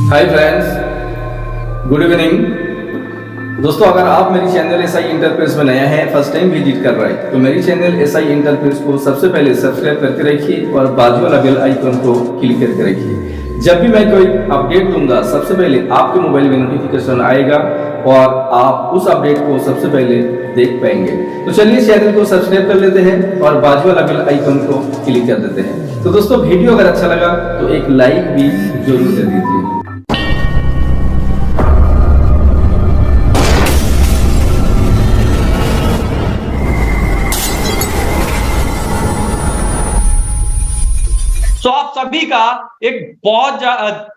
Hi friends, good evening. दोस्तों, अगर आप मेरी चैनल एसआई इंटरप्रेस में नया है, फर्स्ट टाइम विजिट कर रहा है, तो मेरी चैनल एसआई इंटरप्रेस को सबसे पहले सब्सक्राइब करके रखिए और बाजू वाला बेल आइकन को क्लिक करके रखिए। जब भी मैं कोई अपडेट दूंगा, सबसे पहले आपके मोबाइल में नोटिफिकेशन आएगा और आप उस अपडेट को सबसे पहले देख पाएंगे। तो चलिए चैनल को सब्सक्राइब कर लेते हैं और बाजू वाला बेल आइकन को क्लिक कर देते हैं। तो दोस्तों, वीडियो अगर अच्छा लगा तो एक लाइक भी जरूर कर दीजिए। तो आप सभी का एक बहुत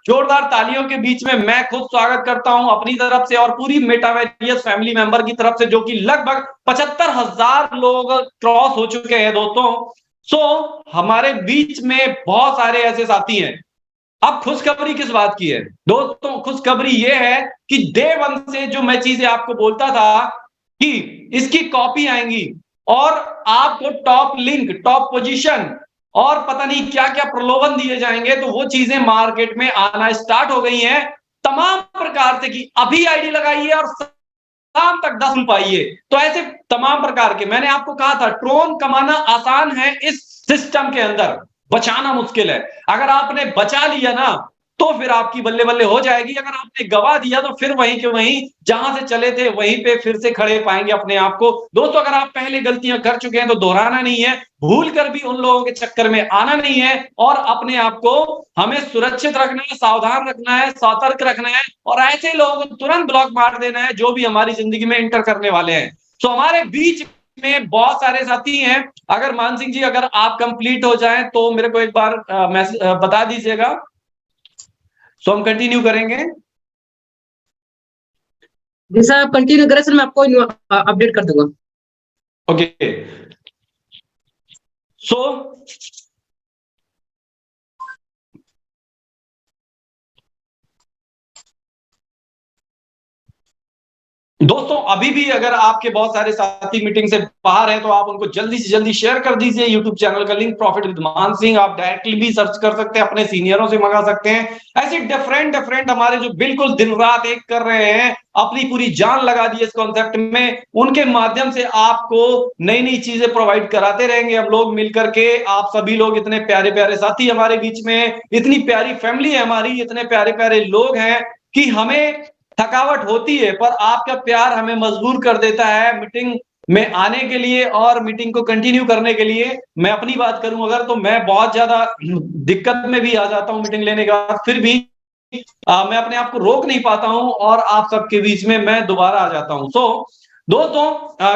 जोरदार तालियों के बीच में मैं खुद स्वागत करता हूं अपनी तरफ से और पूरी मेटावेरियस फैमिली मेंबर की तरफ से, जो कि लगभग 75,000 लोग क्रॉस हो चुके हैं दोस्तों। हमारे बीच में बहुत सारे ऐसे साथी हैं। अब खुशखबरी किस बात की है दोस्तों? खुशखबरी ये है कि डे 1 से जो मैं चीजें आपको बोलता था कि इसकी कॉपी आएंगी और आपको टॉप लिंक, टॉप पोजीशन और पता नहीं क्या क्या प्रलोभन दिए जाएंगे, तो वो चीजें मार्केट में आना स्टार्ट हो गई हैं तमाम प्रकार से कि अभी आईडी लगाइए और शाम तक 10 पाइए। तो ऐसे तमाम प्रकार के, मैंने आपको कहा था ट्रोन कमाना आसान है, इस सिस्टम के अंदर बचाना मुश्किल है। अगर आपने बचा लिया ना तो फिर आपकी बल्ले बल्ले हो जाएगी। अगर आपने गवा दिया तो फिर वहीं के वहीं जहां से चले थे वहीं पे फिर से खड़े पाएंगे अपने आप को। दोस्तों, अगर आप पहले गलतियां कर चुके हैं तो दोहराना नहीं है, भूल कर भी उन लोगों के चक्कर में आना नहीं है और अपने आप को हमें सुरक्षित रखना है, सावधान रखना है, सतर्क रखना है और ऐसे लोगों को तुरंत ब्लॉक मार देना है जो भी हमारी जिंदगी में एंटर करने वाले हैं। तो हमारे बीच में बहुत सारे साथी हैं। अगर मान सिंह जी, अगर आप कंप्लीट हो जाएं तो मेरे को एक बार मैसेज बता दीजिएगा, सो हम कंटिन्यू करेंगे। जैसा आप कंटिन्यू करें सर, मैं आपको अपडेट कर दूंगा। ओके, सो दोस्तों, अभी भी अगर आपके बहुत सारे साथी मीटिंग से बाहर हैं तो आप उनको जल्दी से जल्दी शेयर कर दीजिए। यूट्यूब चैनल का लिंक प्रॉफिट विद मान सिंह, आप डायरेक्टली भी सर्च कर सकते हैं, अपने सीनियरों से मंगा सकते हैं। ऐसे डिफरेंट हमारे जो बिल्कुल दिन रात एक कर रहे हैं, अपनी पूरी जान लगा दी इस कॉन्सेप्ट में, उनके माध्यम से आपको नई नई चीजें प्रोवाइड कराते रहेंगे हम लोग मिलकर के। आप सभी लोग इतने प्यारे प्यारे साथी हमारे बीच में, इतनी प्यारी फैमिली है हमारी, इतने प्यारे प्यारे लोग हैं कि हमें थकावट होती है पर आपका प्यार हमें मजबूर कर देता है मीटिंग में आने के लिए और मीटिंग को कंटिन्यू करने के लिए। मैं अपनी बात करूं अगर, तो मैं बहुत ज्यादा दिक्कत में भी आ जाता हूं मीटिंग लेने के बाद, फिर भी मैं अपने आप को रोक नहीं पाता हूं और आप सबके बीच में मैं दोबारा आ जाता हूं। दोस्तों,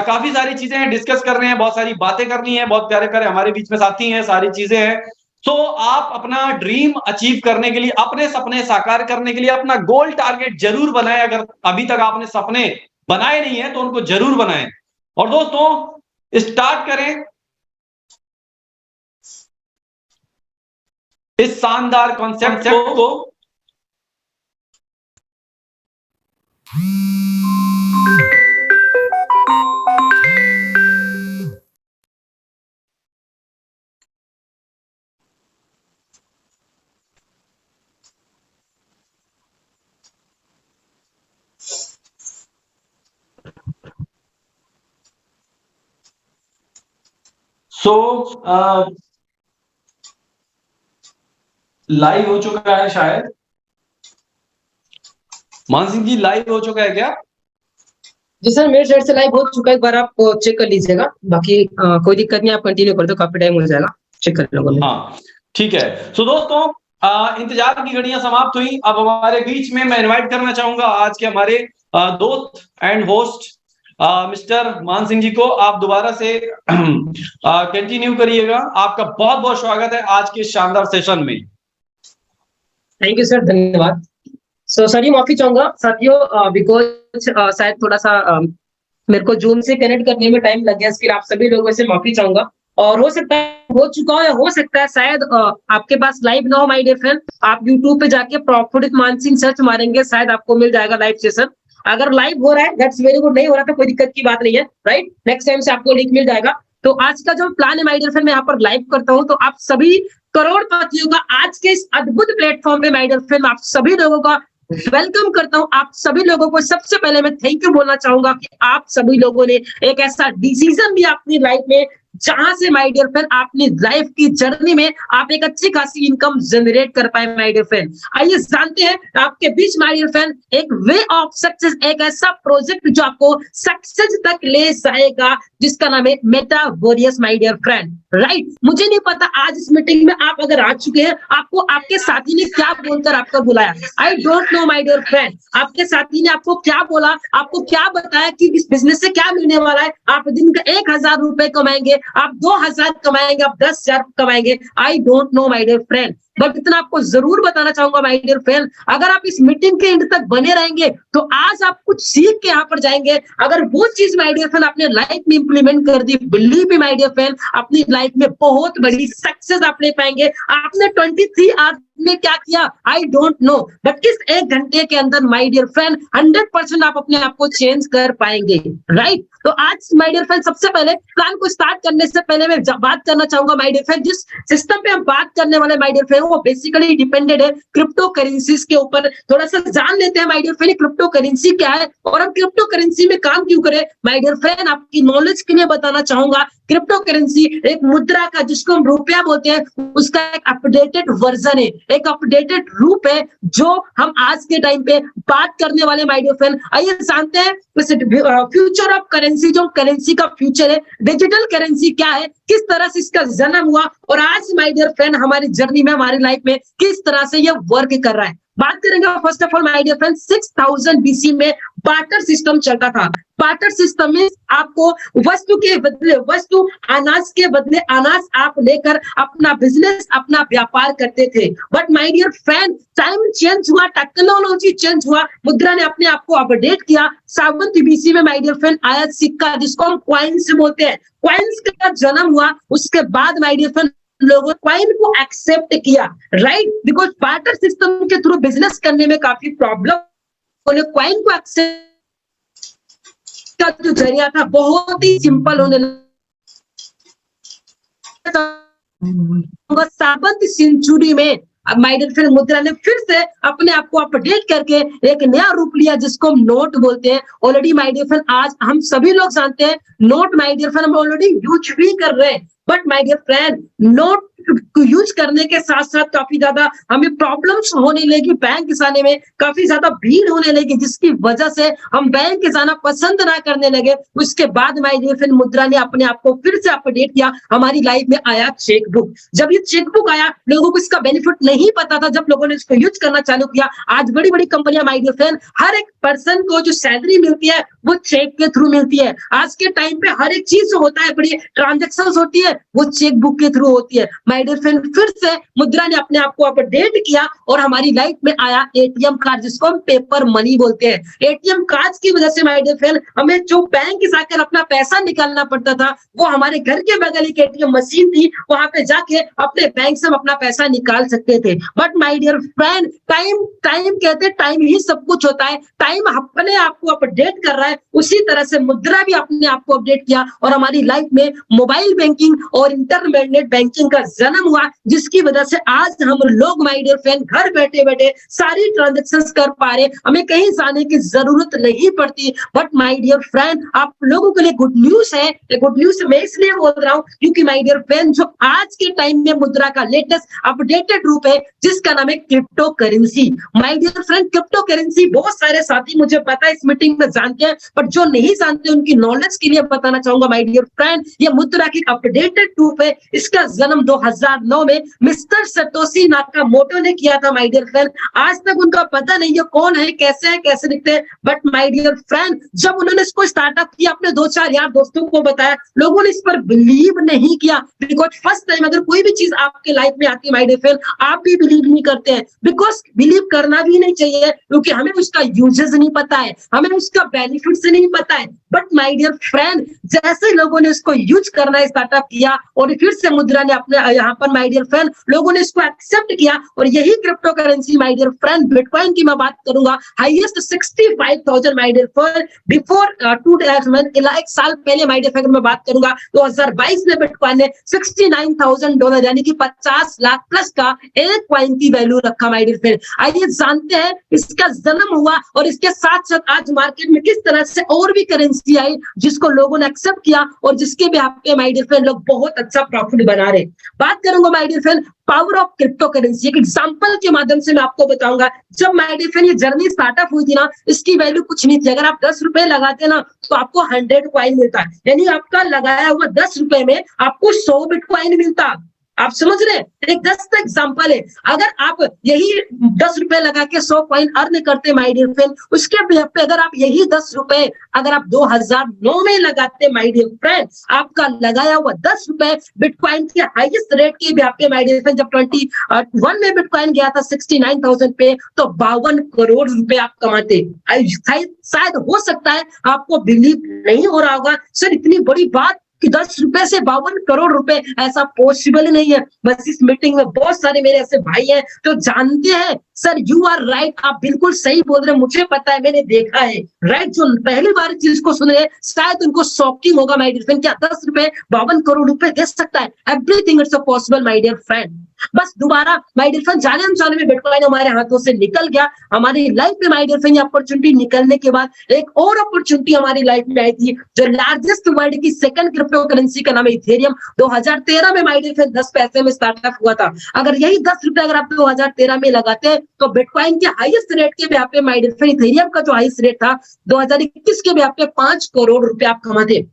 काफी सारी चीजें डिस्कस कर रहे हैं, बहुत सारी बातें करनी है, बहुत प्यारे प्यारे हमारे बीच में साथी हैं, सारी चीजें हैं। आप अपना ड्रीम अचीव करने के लिए, अपने सपने साकार करने के लिए अपना गोल टारगेट जरूर बनाएं। अगर अभी तक आपने सपने बनाए नहीं है तो उनको जरूर बनाएं। और दोस्तों, स्टार्ट करें इस शानदार कॉन्सेप्ट को। लाइव हो चुका है शायद, मान सिंह जी लाइव हो चुका है क्या? जी सर, मेरे साइड से लाइव हो चुका है, एक बार आप चेक कर लीजिएगा। बाकी कोई दिक्कत नहीं, आप कंटिन्यू कर दो, काफी टाइम हो जाएगा, चेक कर लूंगा। हाँ ठीक है। दोस्तों, इंतजार की घड़ियां समाप्त हुई। अब हमारे बीच में मैं इनवाइट करना चाहूंगा आज के हमारे दोस्त एंड होस्ट मिस्टर मान सिंह जी को। आप दोबारा से कंटिन्यू करिएगा। आपका बहुत बहुत स्वागत है आज के शानदार सेशन में। थैंक यू सर, धन्यवाद। सर ये माफी चाहूंगा साथियों, बिकॉज शायद थोड़ा सा मेरे को जूम से कनेक्ट करने में टाइम लग गया, इसके लिए आप सभी लोगों से माफी चाहूंगा। और हो सकता है हो चुका हो या हो सकता है शायद आपके पास लाइव ना हो माय डियर फ्रेंड। आप यूट्यूब पे जाके प्रॉफिट विद मान सिंह सर्च मारेंगे, शायद आपको मिल जाएगा लाइव सेशन। अगर लाइव हो रहा है दैट्स वेरी गुड, नहीं हो रहा तो कोई दिक्कत की बात नहीं है, राइट। नेक्स्ट टाइम से आपको लिंक मिल जाएगा। तो आज का जो प्लान है माय डियर फ्रेंड, मैं यहाँ पर लाइव करता हूँ, तो आप सभी करोड़पतियों का आज के इस अद्भुत प्लेटफॉर्म पे माय डियर फ्रेंड आप सभी लोगों का वेलकम करता हूं। आप सभी लोगों को सबसे पहले मैं थैंक यू बोलना चाहूंगा कि आप सभी लोगों ने एक ऐसा डिसीजन लिया अपनी लाइफ में जहां से माय डियर फ्रेंड आपने लाइफ की जर्नी में आप एक अच्छी खासी इनकम जनरेट कर पाए माय डियर फ्रेंड। आइए जानते हैं आपके बीच माय डियर फ्रेंड एक वे ऑफ सक्सेस, एक ऐसा प्रोजेक्ट जो आपको सक्सेस तक ले जाएगा जिसका नाम है metaverse my dear friend. Right, मुझे नहीं पता आज इस मीटिंग में आप अगर आ चुके हैं आपको आपके साथी ने क्या बोलकर आपको बुलाया। I don't know my dear friend, आपके साथी ने आपको क्या बोला, आपको क्या बताया कि इस बिजनेस से क्या मिलने वाला है। आप दिन का 1000 रुपए कमाएंगे, आप 2000 कमाएंगे, आप 10,000 कमाएंगे। I don't know my dear friend, but इतना आपको जरूर बताना चाहूंगा माय डियर फ्रेंड, अगर आप इस मीटिंग के एंड तक बने रहेंगे तो आज आप कुछ सीख के यहाँ पर जाएंगे। अगर वो चीज माय डियर फ्रेंड आपने लाइफ में इंप्लीमेंट कर दी, believe me my dear friend, अपनी लाइफ में बहुत बड़ी सक्सेस आप ले पाएंगे। आपने 23 आवर्स में क्या किया आई डोंट नो, बट इस 1 घंटे के अंदर माय डियर फ्रेंड 100% आप अपने आप को चेंज कर पाएंगे। राइट, तो आज माय डियर फ्रेंड सबसे पहले प्लान को स्टार्ट करने से पहले मैं बात करना चाहूंगा माय डियर फ्रेंड, जिस सिस्टम पे हम बात करने वाले माय डियर फ्रेंड वो बेसिकली डिपेंडेड है क्रिप्टो करेंसीज के ऊपर। थोड़ा सा जान लेते हैं my dear friend crypto currency क्या है और हम क्रिप्टो करेंसी में काम क्यों करें। माय डियर फ्रेंड आपकी नॉलेज के लिए बताना चाहूंगा, क्रिप्टो करेंसी एक मुद्रा का जिसको हम रुपया बोलते हैं उसका एक अपडेटेड वर्जन है, एक अपडेटेड रूप है जो हम आज के टाइम पे बात करने वाले माय डियर फ्रेंड। आइए जानते हैं फ्यूचर ऑफ करेंसी, जो करेंसी का फ्यूचर है, डिजिटल करेंसी क्या है, किस तरह से इसका जन्म हुआ और आज माय डियर फ्रेंड हमारी जर्नी में हमारी लाइफ में किस तरह से ये वर्क कर रहा है। बात करेंगे first of all my dear friend 6000 BC में बार्टर सिस्टम चलता था। बार्टर सिस्टम में आपको वस्तु के बदले वस्तु, अनाज के बदले अनाज आप लेकर अपना बिजनेस, अपना व्यापार करते थे। But my dear friend time change हुआ, टेक्नोलॉजी चेंज हुआ, मुद्रा ने अपने आप को अपडेट किया। 7 बीसी में माय डियर फ्रेंड आया सिक्का जिसको हम कॉइन्स बोलते हैं, कॉइन्स का जन्म हुआ। उसके बाद माय डियर फ्रेंड लोगों कॉइन को एक्सेप्ट किया। राइट, बिकॉज बार्टर सिस्टम के थ्रू बिजनेस करने में काफी प्रॉब्लम, कॉइन को एक्सेप्ट का जो जरिया था बहुत ही सिंपल होने लगा। 7वीं सेंचुरी में माय डियर फ्रेंड मुद्रा ने फिर से अपने आप को अपडेट करके एक नया रूप लिया जिसको हम नोट बोलते हैं। ऑलरेडी माय डियर फ्रेंड आज हम सभी लोग जानते हैं नोट माय डियर फ्रेंड हम ऑलरेडी यूज भी कर रहे हैं। But my dear friend note को यूज करने के साथ साथ काफी ज्यादा हमें प्रॉब्लम्स होने लगी, बैंक जाने में काफी ज्यादा भीड़ होने लगी जिसकी वजह से हम बैंक जाना पसंद ना करने लगे। उसके बाद माय डियर फ्रेंड मुद्रा ने अपने आप को फिर से अपडेट किया, हमारी लाइफ में आया चेकबुक। जब ये चेकबुक आया लोगों को इसका बेनिफिट नहीं पता था, जब लोगों ने इसको यूज करना चालू किया आज बड़ी बड़ी कंपनियां माय डियर फ्रेंड हर एक पर्सन को जो सैलरी मिलती है वो चेक के थ्रू मिलती है। आज के टाइम पे हर एक चीज होता है, बड़ी ट्रांजेक्शन होती है वो चेकबुक के थ्रू होती है। माय डियर फ्रेंड फिर से मुद्रा ने अपने आप को अपडेट किया और हमारी लाइफ में आया एटीएम कार्ड जिसको हम पेपर मनी बोलते हैं। एटीएम कार्ड की वजह से माय डियर फ्रेंड हमें जो बैंक जाकर अपना पैसा निकालना पड़ता था वो हमारे घर के बगल एक एटीएम मशीन थी, वहां पे जाके अपने बैंक से हम अपना पैसा निकाल सकते थे। But my dear friend time कहते टाइम ही सब कुछ होता है, टाइम अपने आप को अपडेट कर रहा है। उसी तरह से मुद्रा भी अपने आप को अपडेट किया और हमारी लाइफ में मोबाइल बैंकिंग और इंटरनेट बैंकिंग का जन्म हुआ जिसकी वजह से आज हम लोग माय डियर फ्रेंड घर बैठे बैठे सारी ट्रांजैक्शंस कर पा रहे, हमें कहीं जाने की जरूरत नहीं पड़ती। बट माय डियर फ्रेंड आप लोगों के लिए गुड न्यूज है, गुड न्यूज मैं इसलिए बोल रहा हूं क्योंकि माय डियर फ्रेंड जो आज के टाइम में मुद्रा का लेटेस्ट अपडेटेड रूप है जिसका नाम है crypto currency. My dear friend crypto currency बहुत सारे साथी मुझे पता है इस मीटिंग में जानते हैं, बट जो नहीं जानते उनकी नॉलेज के लिए बताना चाहूंगा माय डियर फ्रेंड ये मुद्रा की अपडेटेड रूप है। इसका जन्म 2009 में मिस्टर सतोशी नाकामोटो ने किया था माय डियर फ्रेंड। आज तक उनका पता नहीं है कौन है, कैसे दिखते हैं, बट माय डियर फ्रेंड जब उन्होंने इसको स्टार्टअप किया अपने 2-4 यार दोस्तों को बताया, लोगों ने इस पर बिलीव नहीं किया। बिकॉज फर्स्ट टाइम अगर कोई भी चीज आपके लाइफ में आती है माय डियर फ्रेंड आप भी बिलीव नहीं करते हैं, बिकॉज बिलीव करना भी नहीं चाहिए क्योंकि हमें उसका यूजेस नहीं पता है, हमें उसका बेनिफिट नहीं पता है। बट माय डियर फ्रेंड जैसे लोगों ने इसको यूज करना स्टार्टअप किया और फिर से मुद्रा ने अपने यहाँ पर माय डियर फ्रेंड लोगों ने इसको एक्सेप्ट किया और यही crypto currency my dear friend bitcoin की मैं बात करूंगा highest 65,000 my dear friend before 2 days में एक साल पहले माय डियर फ्रेंड मैं बात करूंगा 2022 में बिटकॉइन ने $69,000 यानी कि 50 लाख प्लस का एक कॉइन की वैल्यू रखा माय डियर फ्रेंड। आइए जानते हैं इसका जन्म हुआ और इसके साथ साथ आज मार्केट में किस तरह से और भी करेंसी आई जिसको लोगों ने एक्सेप्ट किया और जिसके भी आप पे माय डियर फ्रेंड लोग बहुत अच्छा प्रॉफिट बना रहे। बात करूंगा my dear friend power of crypto currency. एक एग्जांपल के माध्यम से मैं आपको बताऊंगा जब माय डियर फ्रेंड ये जर्नी स्टार्टअप हुई थी ना इसकी वैल्यू कुछ नहीं थी। अगर आप 10 रुपए लगाते ना तो आपको 100 कॉइन मिलता है, यानी आपका लगाया हुआ 10 रुपए में आपको 100 बिटकॉइन मिलता। आप समझ रहे हैं? एक 10 का एग्जांपल है। अगर आप यही 10 रुपए लगा के 100 कॉइन अर्न करते माय डियर फ्रेंड, उसके पे अगर आप यही 10 रुपए अगर आप 2009 में लगाते माय डियर फ्रेंड, आपका लगाया हुआ 10 रुपए बिटकॉइन के हाईएस्ट रेट के भी आपके माय डियर फ्रेंड जब 21 में बिटकॉइन गया था 69,000 पे तो 52 करोड़ रुपए आप कमाते। शायद हो सकता है आपको बिलीव नहीं हो रहा होगा सर इतनी बड़ी बात कि 10 रुपए से 52 करोड़ रुपए, ऐसा पॉसिबल नहीं है। बस इस मीटिंग में बहुत सारे मेरे ऐसे भाई हैं जो जानते हैं सर यू आर राइट, आप बिल्कुल सही बोल रहे हैं, मुझे पता है, मैंने देखा है, राइट। जो पहली बार चीज को सुन रहे हैं शायद उनको शॉकिंग होगा माय डियर फ्रेंड, क्या 10 रुपए 52 करोड़ रुपए दे सकता है? Everything it's possible my dear friend. बस दोबारा माय डियर फ्रेंड जाने अनजाने में बिटकॉइन हमारे हाथों से निकल गया। हमारी लाइफ में माय डियर फ्रेंड अपॉर्चुनिटी निकलने के बाद एक और अपॉर्चुनिटी हमारी लाइफ में आई थी जो लार्जेस्ट वर्ल्ड की सेकंड क्रिप्टो करेंसी का नाम है इथेरियम। 2013 में माय डियर फ्रेंड 10 पैसे में स्टार्टअप हुआ था। अगर यही 10 रुपए अगर आप 2013 में लगाते तो बिटकॉइन के हाईएस्ट रेट के भी आप पे माय डियर फ्रेंड इथेरियम का जो हाईएस्ट रेट था 2021 के भी आप पे 5 करोड़ रुपए आप कमाते।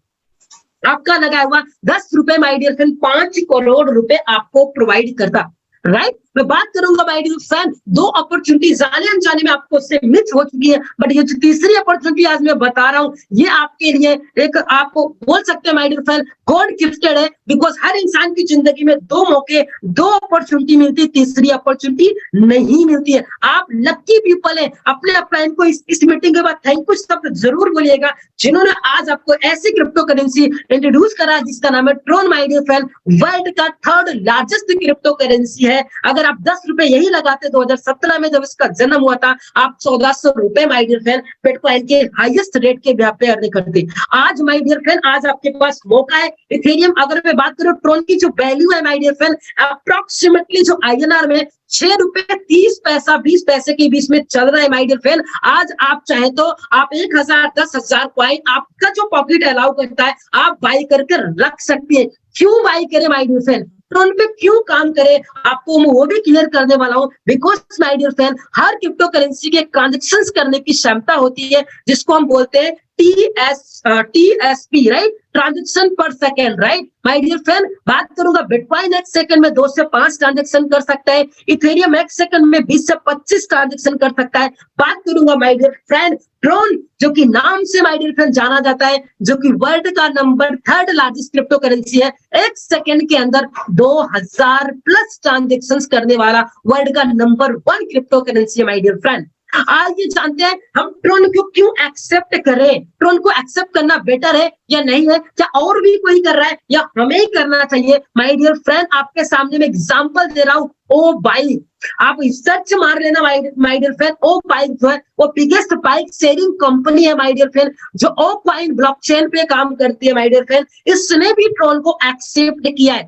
आपका लगाया हुआ 10 रुपए माय डियर फ्रेंड 5 करोड़ रुपए आपको प्रोवाइड करता, राइट। मैं बात करूंगा माय डियर फ्रेंड 2 अपॉर्चुनिटी जाने अनजाने में आपको से मिस हो चुकी है, बट ये जो तीसरी अपॉर्चुनिटी आज मैं बता रहा हूं ये आपके लिए एक आपको बोल सकते हैं my dear friend God gifted है। बिकॉज हर इंसान की जिंदगी में 2 मौके 2 अपॉर्चुनिटी मिलती है, तीसरी अपॉर्चुनिटी नहीं मिलती है। आप लकी पीपल है। अपने फ्रेंड को इस मीटिंग के बाद थैंक यू शब्द जरूर बोलिएगा जिन्होंने आज आपको ऐसी क्रिप्टो करेंसी इंट्रोड्यूस करा जिसका नाम है Tron my dear friend. World का 3rd लार्जेस्ट क्रिप्टो करेंसी है। अगर आप 10 रुपए यही लगाते 2017 में जब इसका जन्म हुआ था आप 1400 रुपए माय डियर फ्रेंड बिटकॉइन के हाईएस्ट रेट के व्याप पे अर्न करते। आज माय डियर फ्रेंड आज आपके पास मौका है। इथेरियम अगर मैं बात करूं ट्रोन की जो वैल्यू है माय डियर फ्रेंड अप्रोक्सीमेटली जो INR में 6 रुपए 30 पैसा 20 पैसे के बीच में चल रहा है माय डियर फ्रेंड। आज आप चाहे तो आप 1000 10,000 कॉइन आपका जो पॉकेट अलाउ करता है आप बाई करके रख सकती है। क्यों बाई करें माय डियर फ्रेंड, ट्रोन पे क्यों काम करें आपको मैं वो भी क्लियर करने वाला हूं। बिकॉज माय डियर फ्रेंड हर क्रिप्टो करेंसी के ट्रांजेक्शंस करने की क्षमता होती है जिसको हम बोलते हैं TSP, राइट, ट्रांजेक्शन पर second, right. My dear friend बात करूंगा बिटकॉइन एक सेकंड में 2 से 5 ट्रांजेक्शन कर सकता है, इथेरियम एक सेकंड में 20 से 25 ट्रांजेक्शन कर सकता है। बात करूंगा माय डियर फ्रेंड ट्रोन जो कि नाम से माय डियर फ्रेंड जाना जाता है, जो कि वर्ल्ड का number 3rd largest crypto currency है। एक सेकंड के अंदर 2000 प्लस ट्रांजेक्शंस करने वाला वर्ल्ड का नंबर 1 क्रिप्टो करेंसी है माय डियर फ्रेंड। आइए जानते हैं हम ट्रोन को क्यों एक्सेप्ट करें, ट्रोन को एक्सेप्ट करना बेटर है या नहीं है, क्या और भी कोई कर रहा है या हमें ही करना चाहिए। माय डियर फ्रेंड आपके सामने मैं एग्जांपल दे रहा हूं। ओ बाइक, आप सर्च मार लेना my dear friend. O bike जो है वो बिगेस्ट बाइक शेयरिंग कंपनी है माय डियर फ्रेंड जो ओ कॉइन ब्लॉकचेन पे काम करती है माय डियर फ्रेंड। इसने भी ट्रोन को एक्सेप्ट किया है।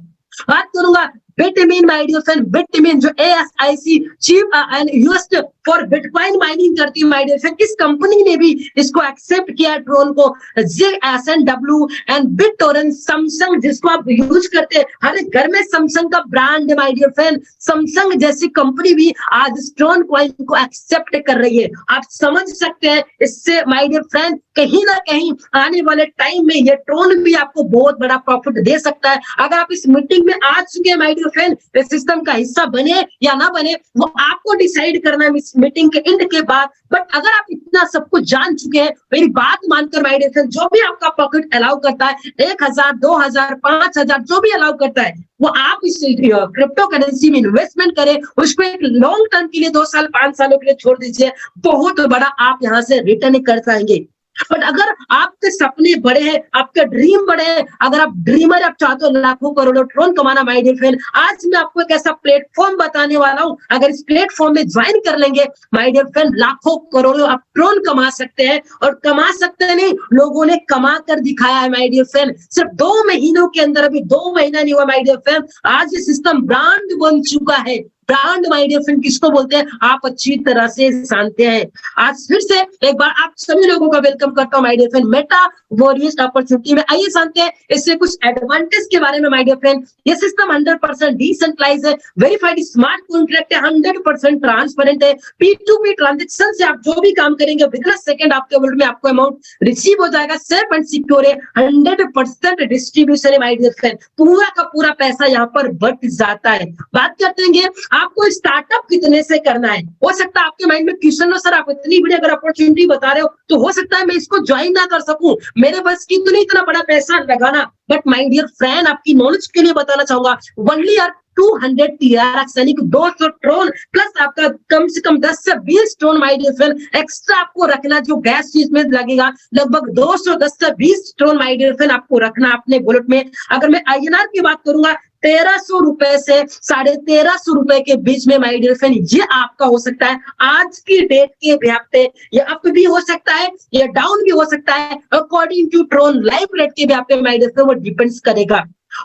बात करूंगा बिटमेन माय डियर फ्रेंड, बिटमेन जो ASIC cheap and used for bitcoin mining करती है माय डियर फ्रेंड, इस कंपनी ने भी इसको एक्सेप्ट किया ट्रोन को। JSNW एंड बिटटोरेंट, सैमसंग जिसको आप यूज करते हैं हर एक घर में सैमसंग का ब्रांड है माय डियर फ्रेंड, सैमसंग जैसी कंपनी भी आज इस ट्रोन कॉइन को एक्सेप्ट कर रही है। आप समझ सकते हैं इससे माय डियर फ्रेंड कहीं ना कहीं आने वाले टाइम में ये ट्रोन भी आपको बहुत बड़ा प्रॉफिट दे सकता है। अगर आप इस मीटिंग में आ चुके हैं माय डियर फ्रेंड, इस सिस्टम का हिस्सा बने या ना बने वो आपको डिसाइड करना है इस मीटिंग के एंड के बाद। बट अगर आप इतना सब कुछ जान चुके हैं मेरी बात मानकर माय डियर फ्रेंड, जो भी आपका पॉकेट अलाउ करता है 1000 2000 5000 जो भी अलाउ करता है वो आप इस क्रिप्टो करेंसी में इन्वेस्टमेंट करें, उसको एक लॉन्ग टर्म के लिए 2 साल 5 सालों के लिए छोड़ दीजिए, बहुत बड़ा आप यहां से रिटर्न कर पाएंगे। बट अगर आपके सपने बड़े हैं, आपके ड्रीम बड़े हैं, अगर आप ड्रीमर, आप चाहते हो लाखों करोड़ों ट्रोन कमाना माय डियर फ्रेंड, आज मैं आपको एक ऐसा प्लेटफॉर्म बताने वाला हूं, अगर इस प्लेटफॉर्म में ज्वाइन कर लेंगे माय डियर फ्रेंड, लाखों करोड़ों आप ट्रोन कमा सकते हैं। और कमा सकते हैं नहीं, लोगों ने कमा कर दिखाया है माय डियर फ्रेंड। सिर्फ 2 महीनों के अंदर, अभी 2 महीना नहीं हुआ माय डियर फ्रेंड, आज ये सिस्टम ब्रांड बन चुका है। ब्रांड माय डियर फ्रेंड किसको बोलते हैं, आप अच्छी तरह से जानते हैं। आज फिर से एक बार आप सभी लोगों का वेलकम करता हूं my dear friend metaverse opportunity में। आइए जानते हैं इससे कुछ एडवांटेज के बारे में माय डियर फ्रेंड। ये सिस्टम 100% डिसेंट्रलाइज है, वेरीफाइड स्मार्ट कॉन्ट्रैक्ट है, 100% ट्रांसपेरेंट है। P2P ट्रांजेक्शन से आप जो भी काम करेंगे विद इन सेकंड आपके वर्ल्ड में आपको अमाउंट रिसीव हो जाएगा। सेफ एंड सिक्योर है, 100% डिस्ट्रीब्यूशन है माय डियर फ्रेंड। पूरा का पूरा पैसा यहाँ पर बट जाता है। बात करते हैं आपको स्टार्टअप कितने से करना है। हो सकता है आपके माइंड में क्वेश्चन हो, सर आप इतनी बड़ी अगर अपॉर्चुनिटी बता रहे हो तो हो सकता है मैं इसको ज्वाइन ना कर सकूं, मेरे बस की तो नहीं इतना बड़ा पैसा लगाना। बट माय डियर फ्रेंड, आपकी नॉलेज के लिए बताना चाहूंगा, ओनली 200 TRX यानी कि 200 ट्रोन प्लस आपका कम से कम 10 से 20 Tron my dear friend extra आपको रखना, जो गैस चीज में लगेगा लगभग 210 से 20 ट्रोन माय डियर फ्रेंड आपको रखना अपने वॉलेट में। अगर मैं INR की बात करूंगा, 1300 रुपए से 1350 रुपए के बीच में माय डियर फ्रेंड ये आपका हो सकता है। आज की डेट के ब्याप पे ये अप भी हो सकता है, ये डाउन भी हो सकता है, according to Tron live rate के ब्याप पे माय डियर फ्रेंड वो डिपेंड्स करेगा।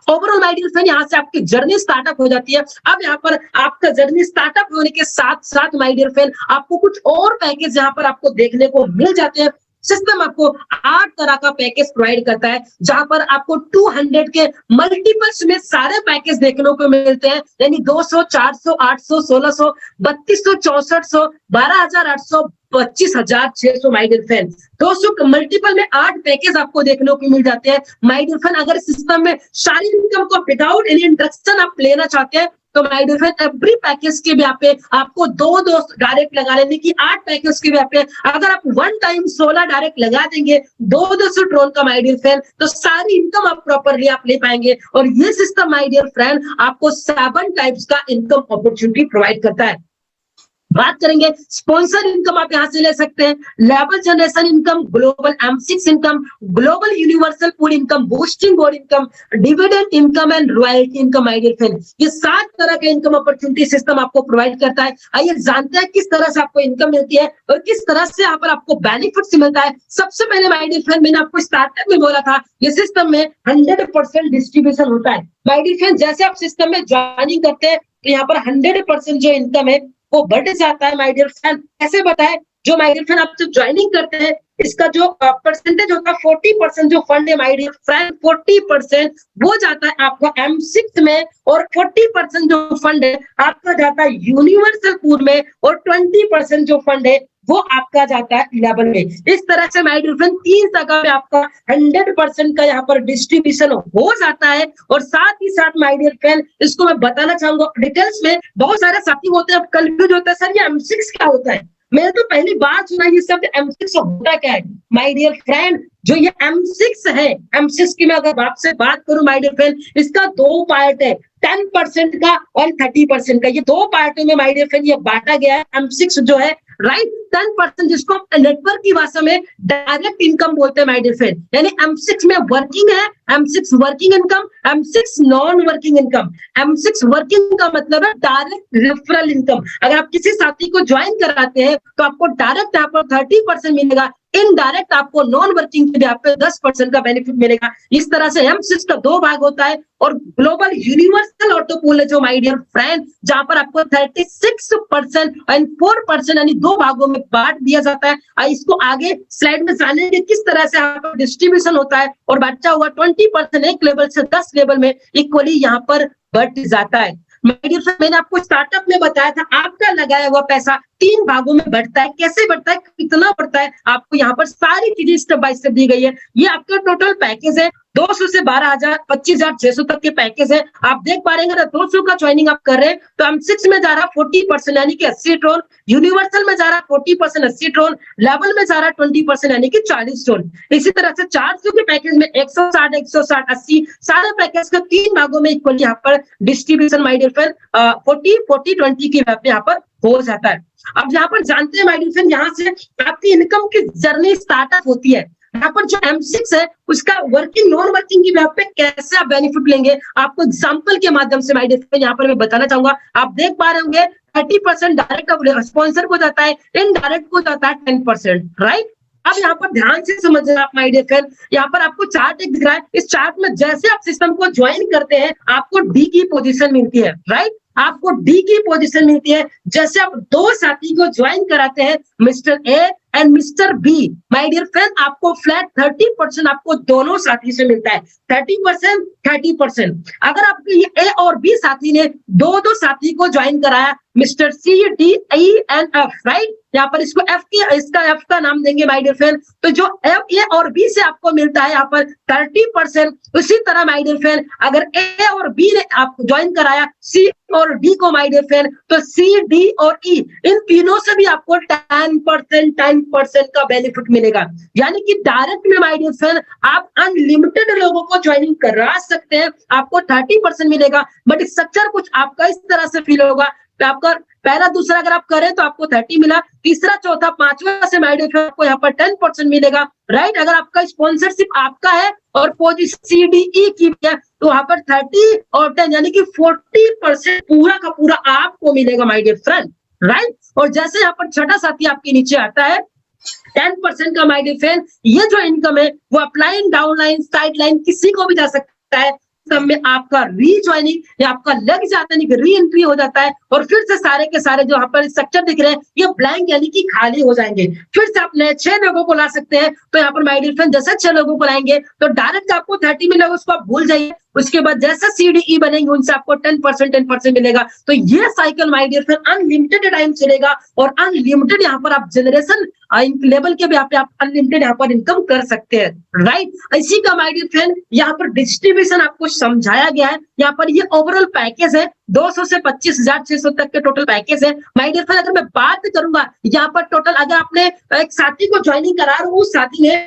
ओवरऑल माय डियर फ्रेंड यहाँ से आपकी जर्नी स्टार्टअप हो जाती है। अब यहाँ पर आपका जर्नी स्टार्टअप होने के साथ साथ माय डियर फ्रेंड आपको कुछ और पैकेज यहाँ पर आपको देखने को मिल जाते हैं। सिस्टम आपको 8 तरह का पैकेज प्रोवाइड करता है, जहां पर आपको 200 के मल्टीपल्स में सारे पैकेज देखने को मिलते हैं, यानी 200, 400, 800, 1600, 3200, 6400, 12800, 25,600 माय डियर फ्रेंड। 200 मल्टीपल में 8 पैकेज आपको देखने को मिल जाते हैं माय डियर फ्रेंड। अगर सिस्टम में सारी इनकम को विदाउट एनी इंट्रोडक्शन आप लेना चाहते हैं तो my dear friend every package के ब्याह पे आपको 2 डायरेक्ट लगा लेने की, 8 पैकेज के ब्याह पे अगर आप 1 टाइम 16 डायरेक्ट लगा देंगे 200 ट्रोन का माय डियर फ्रेंड, तो सारी इनकम आप प्रॉपरली आप ले पाएंगे। और ये सिस्टम माय डियर फ्रेंड आपको 7 टाइप्स का इनकम अपॉर्चुनिटी प्रोवाइड करता है। बात करेंगे स्पॉन्सर इनकम, आप यहां से ले सकते हैं, level generation income, global M6 income, global universal pool income, boosting board income, dividend income and royalty income my dear friend. ये 7 तरह का इनकम अपॉर्चुनिटी सिस्टम आपको प्रोवाइड करता है। आइए जानते हैं किस तरह से आपको इनकम मिलती है और किस तरह से यहाँ पर आपको बेनिफिट्स मिलता है। सबसे पहले माय डियर फ्रेंड मैंने आपको स्टार्टअप में बोला था, ये सिस्टम में 100% डिस्ट्रीब्यूशन होता है माय डियर फ्रेंड। जैसे आप सिस्टम में ज्वाइनिंग करते हैं तो यहाँ पर 100% जो इनकम है वो बढ़ जाता है माय डियर फ्रेंड। कैसे बताएं, जो माय डियर फ्रेंड आप जब ज्वाइनिंग करते हैं इसका जो परसेंटेज होता है 40% जो फंड है माय डियर फ्रेंड, 40% वो जाता है आपका M6 में और 40% जो फंड है आपका जाता है यूनिवर्सल पूल में और 20% जो फंड है वो आपका जाता है 11 में। इस तरह से माय डियर फ्रेंड 3 जगह में आपका 100% का यहाँ पर डिस्ट्रीब्यूशन हो जाता है। और साथ ही साथ माय डियर फ्रेंड इसको मैं बताना चाहूंगा डिटेल्स में, बहुत सारे साथी होते हैं कंफ्यूज होता है, सर ये M6 क्या होता है, मैंने तो पहली बार सुना ये शब्द M6 होता क्या है। माय डियर फ्रेंड जो ये M6 है, M6 की मैं अगर आपसे बात करूं माय डियर फ्रेंड, इसका 2 पार्ट है, 10% का और 30% का। ये 2 पार्टों में माय डियर फ्रेंड ये बांटा गया है। M6 जो है राइट 10% जिसको नेटवर्क की भाषा में डायरेक्ट इनकम बोलते हैं माय डियर फ्रेंड, यानी M6 में वर्किंग है, M6 working income, M6 non working income. M6 working का मतलब है डायरेक्ट रेफरल इनकम। अगर आप किसी साथी को ज्वाइन कराते हैं तो आपको डायरेक्ट यहाँ पर 30% मिलेगा, इनडायरेक्ट आपको नॉन वर्किंग के यहाँ पे 10% का बेनिफिट मिलेगा। इस तरह से M6 का 2 भाग होता है। और ग्लोबल यूनिवर्सल ऑटो पूल है जो माय डियर फ्रेंड, जहां पर आपको 36% एंड 4% यानी 2 भागों में बांट दिया जाता है। इसको आगे स्लाइड में जानेंगे किस तरह से यहाँ पर डिस्ट्रीब्यूशन होता है। और बच्चा हुआ 20% एक लेवल से 10 लेवल में इक्वली यहाँ पर बढ़ जाता है। माय डियर फ्रेंड मैंने आपको स्टार्टअप में बताया था आपका लगाया हुआ पैसा 3 भागों में बढ़ता है। कैसे बढ़ता है, कितना बढ़ता है, आपको यहाँ पर सारी चीजें स्टेप बाय स्टेप दी गई है। ये आपका टोटल पैकेज है 200 से 12,000 25,600 तक के पैकेज है। आप देख पा रहे हैं, अगर 200 का ज्वाइनिंग आप कर रहे हैं तो M6 में जा रहा 40% यानी कि 80 ट्रोन, यूनिवर्सल में जा रहा 40% 80 ट्रोन, लेवल में जा रहा 20% यानी कि 40 ट्रोन। इसी तरह से 400 के पैकेज में 160 160 80 सारे पैकेज का 3 भागों में इक्वली यहाँ पर डिस्ट्रीब्यूशन माय डियर फ्रेंड 40 40 20 की वैप यहाँ पर हो जाता है। अब यहाँ पर जानते हैं माय डियर फ्रेंड, यहाँ से आपकी इनकम की जर्नी स्टार्टअप होती है। यहाँ पर जो M6 है उसका वर्किंग नॉन वर्किंग की वैप पे कैसे आप बेनिफिट लेंगे, आपको एग्जांपल के माध्यम से माय डियर फ्रेंड यहाँ पर मैं बताना चाहूंगा। आप देख पा रहे होंगे 30% डायरेक्ट स्पॉन्सर को जाता है, इनडायरेक्ट को जाता है 10%, राइट। अब यहाँ पर ध्यान से समझिए आप माय डियर फ्रेंड, यहाँ पर आपको चार्ट एक दिख रहा है। इस चार्ट में जैसे आप सिस्टम को ज्वाइन करते हैं आपको डी की पोजीशन मिलती है, राइट। आपको डी की पोजीशन मिलती है। जैसे आप 2 साथी को ज्वाइन कराते हैं, mister A and mister B, my dear friend, आपको फ्लैट 30% आपको दोनों साथी से मिलता है। 30% 30%। अगर आपके ये ए और बी साथी ने दो साथी को ज्वाइन कराया, mister C D E and F, right. यहाँ पर इसको इसका एफ का नाम देंगे माय डियर फ्रेंड। तो जो एफ ए और बी से आपको मिलता है यहाँ पर 30%। उसी तरह माय डियर फ्रेंड, अगर ए और बी ने आपको ज्वाइन कराया सी और डी को माय डियर फ्रेंड, तो सी डी और ई इन तीनों से भी आपको 10% का बेनिफिट मिलेगा। यानी कि डायरेक्ट में माय डियर फ्रेंड आप अनलिमिटेड लोगों को ज्वाइनिंग करा सकते हैं, आपको 30% मिलेगा। बट स्ट्रक्चर कुछ आपका इस तरह से फील होगा, आपका पहला दूसरा अगर आप करें तो आपको 30 मिला, तीसरा चौथा पांचवा से माय डियर फ्रेंड आपको यहाँ पर 10% मिलेगा, राइट। अगर आपका स्पॉन्सरशिप आपका है और पोजीशन सी डी ई की है तो वहां पर 30 और 10 यानी कि 40% पूरा का पूरा आपको मिलेगा माय डियर फ्रेंड, राइट। और जैसे यहाँ पर छठा साथी आपके नीचे आता है 10% का माय डियर फ्रेंड, ये जो इनकम है वो अपलाइन डाउनलाइन साइड लाइन किसी को भी जा सकता है। में आपका रीज्वाइनिंग या आपका लग जाता है, री एंट्री हो जाता है और फिर से सारे के सारे जो यहाँ पर स्ट्रक्चर दिख रहे हैं ये ब्लैंक यानी कि खाली हो जाएंगे। फिर से आप नए 6 लोगों को ला सकते हैं। तो यहाँ पर माय डियर फ्रेंड जैसे 6 लोगों को लाएंगे तो डायरेक्ट आपको 30 मिलेगा, उसको आप भूल जाइए। उसके बाद जैसे सीडीई बनेंगे उनसे आपको 10% मिलेगा। तो ये cycle my dear friend unlimited time चलेगा और अनलिमिटेड यहाँ पर आप जनरेशन लेवल के भी आप अनलिमिटेड यहाँ पर इनकम कर सकते हैं, राइट। इसी का माय डियर फ्रेंड यहाँ पर डिस्ट्रीब्यूशन आपको समझाया गया है। यहाँ पर ये ओवरऑल पैकेज है 200 से 25,600 तक के टोटल पैकेज है माय डियर फ्रेंड। अगर मैं बात करूंगा यहाँ पर टोटल, अगर आपने एक साथी को ज्वाइनिंग करा रहा हूँ, उस साथी ने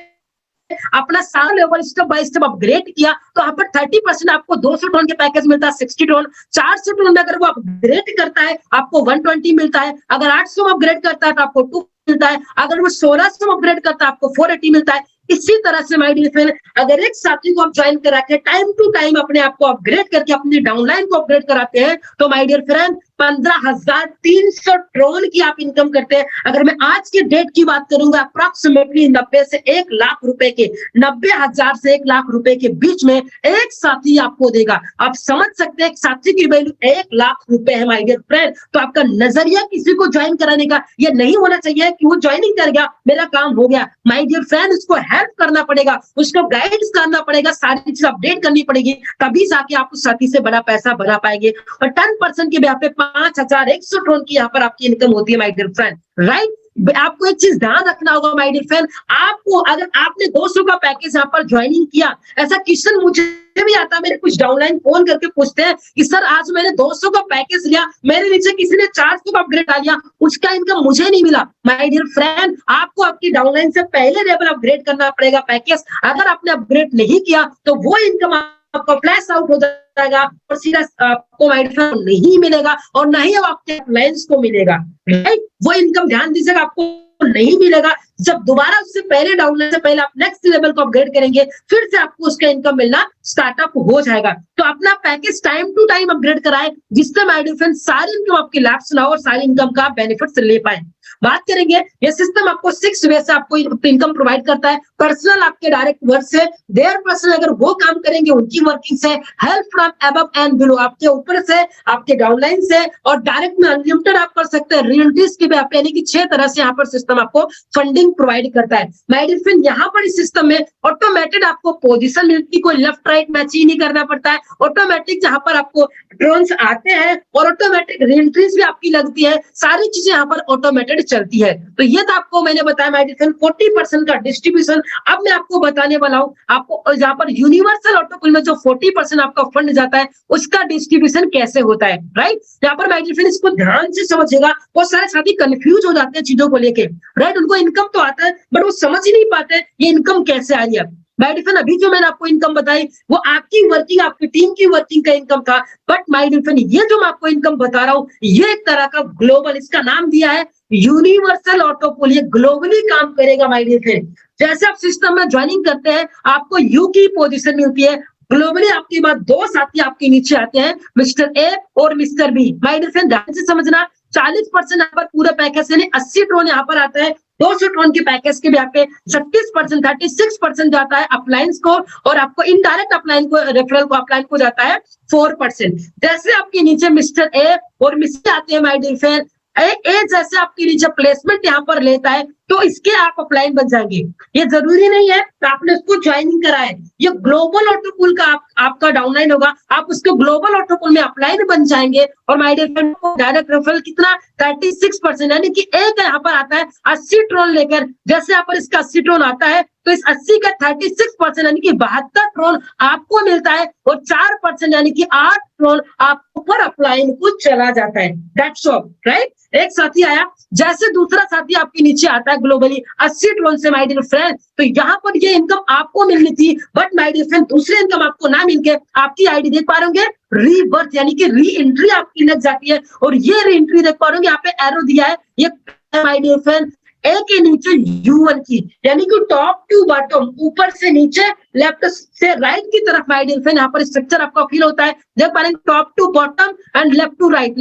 अपना सारा level step by step upgrade किया तो यहाँ पर 30% आपको 200 टोन के पैकेज मिलता है, 60 टोन। 400 टोन में अगर वो अपग्रेड करता है आपको 120 मिलता है। अगर 800 में अपग्रेड करता है तो आपको 2 मिलता है। अगर वो 1600 में अपग्रेड करता है आपको 480 मिलता है। इसी तरह से माय डियर फ्रेंड अगर एक साथी को आप ज्वाइन करा के टाइम टू टाइम अपने आप को अपग्रेड करके अपनी डाउनलाइन को अपग्रेड कराते हैं तो माय डियर फ्रेंड 15,300 ट्रोन की आप इनकम करते हैं। अगर मैं आज के डेट की बात करूंगा अप्रोक्सीमेटली 90 से 1 लाख रुपए के 90,000 से 1 लाख रुपए के बीच में एक साथी आपको देगा। आप समझ सकते हैं एक साथी की वैल्यू 1 लाख रुपए है माय डियर फ्रेंड। तो आपका नजरिया किसी को ज्वाइन कराने का ये नहीं होना चाहिए कि वो ज्वाइनिंग कर गया मेरा काम हो गया। माय डियर फ्रेंड उसको हेल्प करना पड़ेगा, उसको गाइड करना पड़ेगा, सारी चीज अपडेट करनी पड़ेगी, तभी जाके आप उस साथी से बड़ा पैसा बना पाएंगे। और 10% के ब्याह पे 5,100 ट्रोन की यहाँ पर आपकी इनकम होती है माय डियर फ्रेंड, राइट। आपको एक चीज ध्यान रखना होगा माय डियर फ्रेंड, आपको अगर आपने 200 का पैकेज यहाँ पर ज्वाइनिंग किया, ऐसा क्वेश्चन मुझे भी आता है, मेरे कुछ डाउनलाइन फोन करके पूछते हैं कि सर आज मैंने 200 का पैकेज लिया, मेरे नीचे किसी ने 400 का अपग्रेड डाल दिया, उसका इनकम मुझे नहीं मिला। माय डियर फ्रेंड आपको आपकी डाउनलाइन से पहले लेवल अपग्रेड करना पड़ेगा पैकेज। अगर आपने अपग्रेड नहीं किया तो वो इनकम आपका फ्लैश आउट हो जाएगा और सीधा आपको माय डियर फ्रेंड नहीं मिलेगा और ना ही आपके लाइंस को मिलेगा, राइट। वो इनकम ध्यान दीजिएगा आपको नहीं मिलेगा जब दोबारा उससे पहले डाउनलाइन से पहले आप नेक्स्ट लेवल को अपग्रेड करेंगे, फिर से आपको उसका इनकम मिलना स्टार्टअप हो जाएगा। तो अपना package time to time upgrade कराएं जिससे माय डियर फ्रेंड सारी इनकम आपकी लैप्स ना हो और सारी इनकम का बेनिफिट ले पाए। बात करेंगे ये सिस्टम आपको 6 वे से आपको इनकम प्रोवाइड करता है। पर्सनल आपके डायरेक्ट वर्क से, देयर पर्सनल अगर वो काम करेंगे उनकी वर्किंग से, help from above and below आपके ऊपर से, आपके डाउनलाइन से, और डायरेक्ट में अनलिमिटेड आप कर सकते हैं रियल्टीज के भी आप, यानी कि 6 तरह से यहाँ पर सिस्टम आपको फंडिंग प्रोवाइड करता है। माय डियर फ्रेंड यहाँ पर इस सिस्टम में ऑटोमेटेड आपको पोजीशन मिलती है, कोई लेफ्ट राइट मैच ही नहीं करना पड़ता है। ऑटोमेटिक जहाँ पर आपको ड्रोन्स आते हैं और ऑटोमेटिक रियल्टीज भी आपकी लगती है, सारी चीजें यहाँ पर ऑटोमेटेड चलती है। तो ये तो आपको मैंने बताया माय डियर फ्रेंड 40% का डिस्ट्रीब्यूशन। अब मैं आपको बताने वाला हूं आपको जहां पर यूनिवर्सल ऑटो पूल में जो 40% आपका फंड जाता है उसका डिस्ट्रीब्यूशन कैसे होता है, राइट। यहाँ पर माय डियर फ्रेंड इसको ध्यान से समझिएगा, बहुत सारे साथी कंफ्यूज हो जाते हैं चीजों को लेके, राइट। उनको इनकम तो आता है बट वो समझ ही नहीं पाते ये इनकम कैसे आ रही है। माय डियर फ्रेंड अभी जो मैंने आपको इनकम बताई वो आपकी वर्किंग, आपकी टीम की वर्किंग का इनकम था, बट माय डियर फ्रेंड ये जो मैं आपको इनकम बता रहा हूं ये एक तरह का ग्लोबल, इसका नाम दिया है यूनिवर्सल ऑटो पूल, ये ग्लोबली काम करेगा माय डियर फ्रेंड। जैसे आप सिस्टम में ज्वाइनिंग करते हैं आपको यू की पोजीशन मिलती है, ग्लोबली आपके बाद दो साथी आपके नीचे आते हैं, मिस्टर ए और mister B. My dear friend ध्यान से समझना, 40% यहाँ पर पूरा पैकेज यानी 80 टोन यहाँ पर आता है, 200 टोन के पैकेज के भी यहाँ पे 36%, 36% जाता है अपलायंस को, और आपको इनडायरेक्ट अपलायंस को, रेफरल को, अपलायंस को जाता है 4%। जैसे आपके नीचे मिस्टर ए और मिस्टर आते हैं माय डियर फ्रेंड, ए जैसे आपके नीचे प्लेसमेंट यहाँ पर लेता है तो इसके आप अपलाइन बन जाएंगे। ये जरूरी नहीं है तो आपने उसको ज्वाइनिंग कराए, ये ग्लोबल ऑटो पूल का आपका डाउनलाइन होगा, आप उसको ग्लोबल ऑटो पूल में अपलाइन बन जाएंगे। और my dear friend direct referral कितना 36%, यानी कि एक यहाँ पर आता है 80 ट्रोन लेकर, जैसे यहाँ पर इसका 80 ट्रोन आता है तो इस 80 का 36% यानी कि 72 ट्रोन आपको मिलता है, और 4% यानी कि 8 ट्रोन आपको पर अपलाइन को चला जाता है। That's all, right. एक साथी आया, जैसे दूसरा साथी आपके नीचे आता है ग्लोबली 80 ट्रोन से माय डियर फ्रेंड, तो यहाँ पर ये इनकम आपको मिलनी थी, बट माय डियर फ्रेंड दूसरे इनकम आपको ना मिलके आपकी आईडी देख पा रहे रीबर्थ यानी कि री एंट्री आपकी लग जाती है, और ये री एंट्री देख पा रहे यहाँ पे एरो दिया है, ये माय डियर फ्रेंड ए के नीचे U1 की, यानी कि टॉप टू बॉटम, ऊपर से नीचे लेफ्ट से राइट की तरफ माय डियर फ्रेंड यहाँ पर स्ट्रक्चर आपका फील होता है। देख पा रहे हैं top to bottom and left to right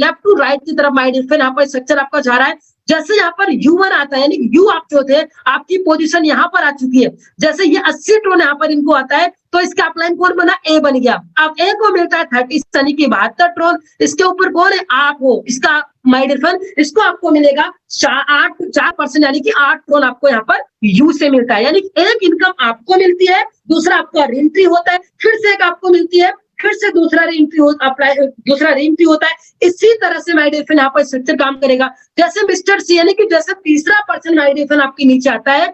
की तरफ माय डियर फ्रेंड यहाँ पर स्ट्रक्चर आपका जा रहा है। जैसे यहाँ पर U1 आता है यानी यू आप जो थे आपकी पोजीशन यहाँ पर आ चुकी है, जैसे ये 80 ट्रोन यहाँ पर इनको आता है तो इसका अपलाइन कौन बना, ए बन गया। अब ए को मिलता है 30 यानी कि 72 ट्रोन, इसके ऊपर कौन है, आप हो, इसका माय डियर फ्रेंड इसको आपको मिलेगा 4% यानी कि 8 ट्रोन आपको यहाँ पर यू से मिलता है, यानी एक इनकम आपको मिलती है, दूसरा आपका रीएंट्री होता है, फिर से एक आपको मिलती है, फिर से दूसरा रीएंट्री होता है। इसी तरह से माय डियर फ्रेंड यहाँ पर स्ट्रक्चर काम करेगा। जैसे मिस्टर सी यानी कि जैसे तीसरा पर्सन माय डियर फ्रेंड आपके नीचे आता है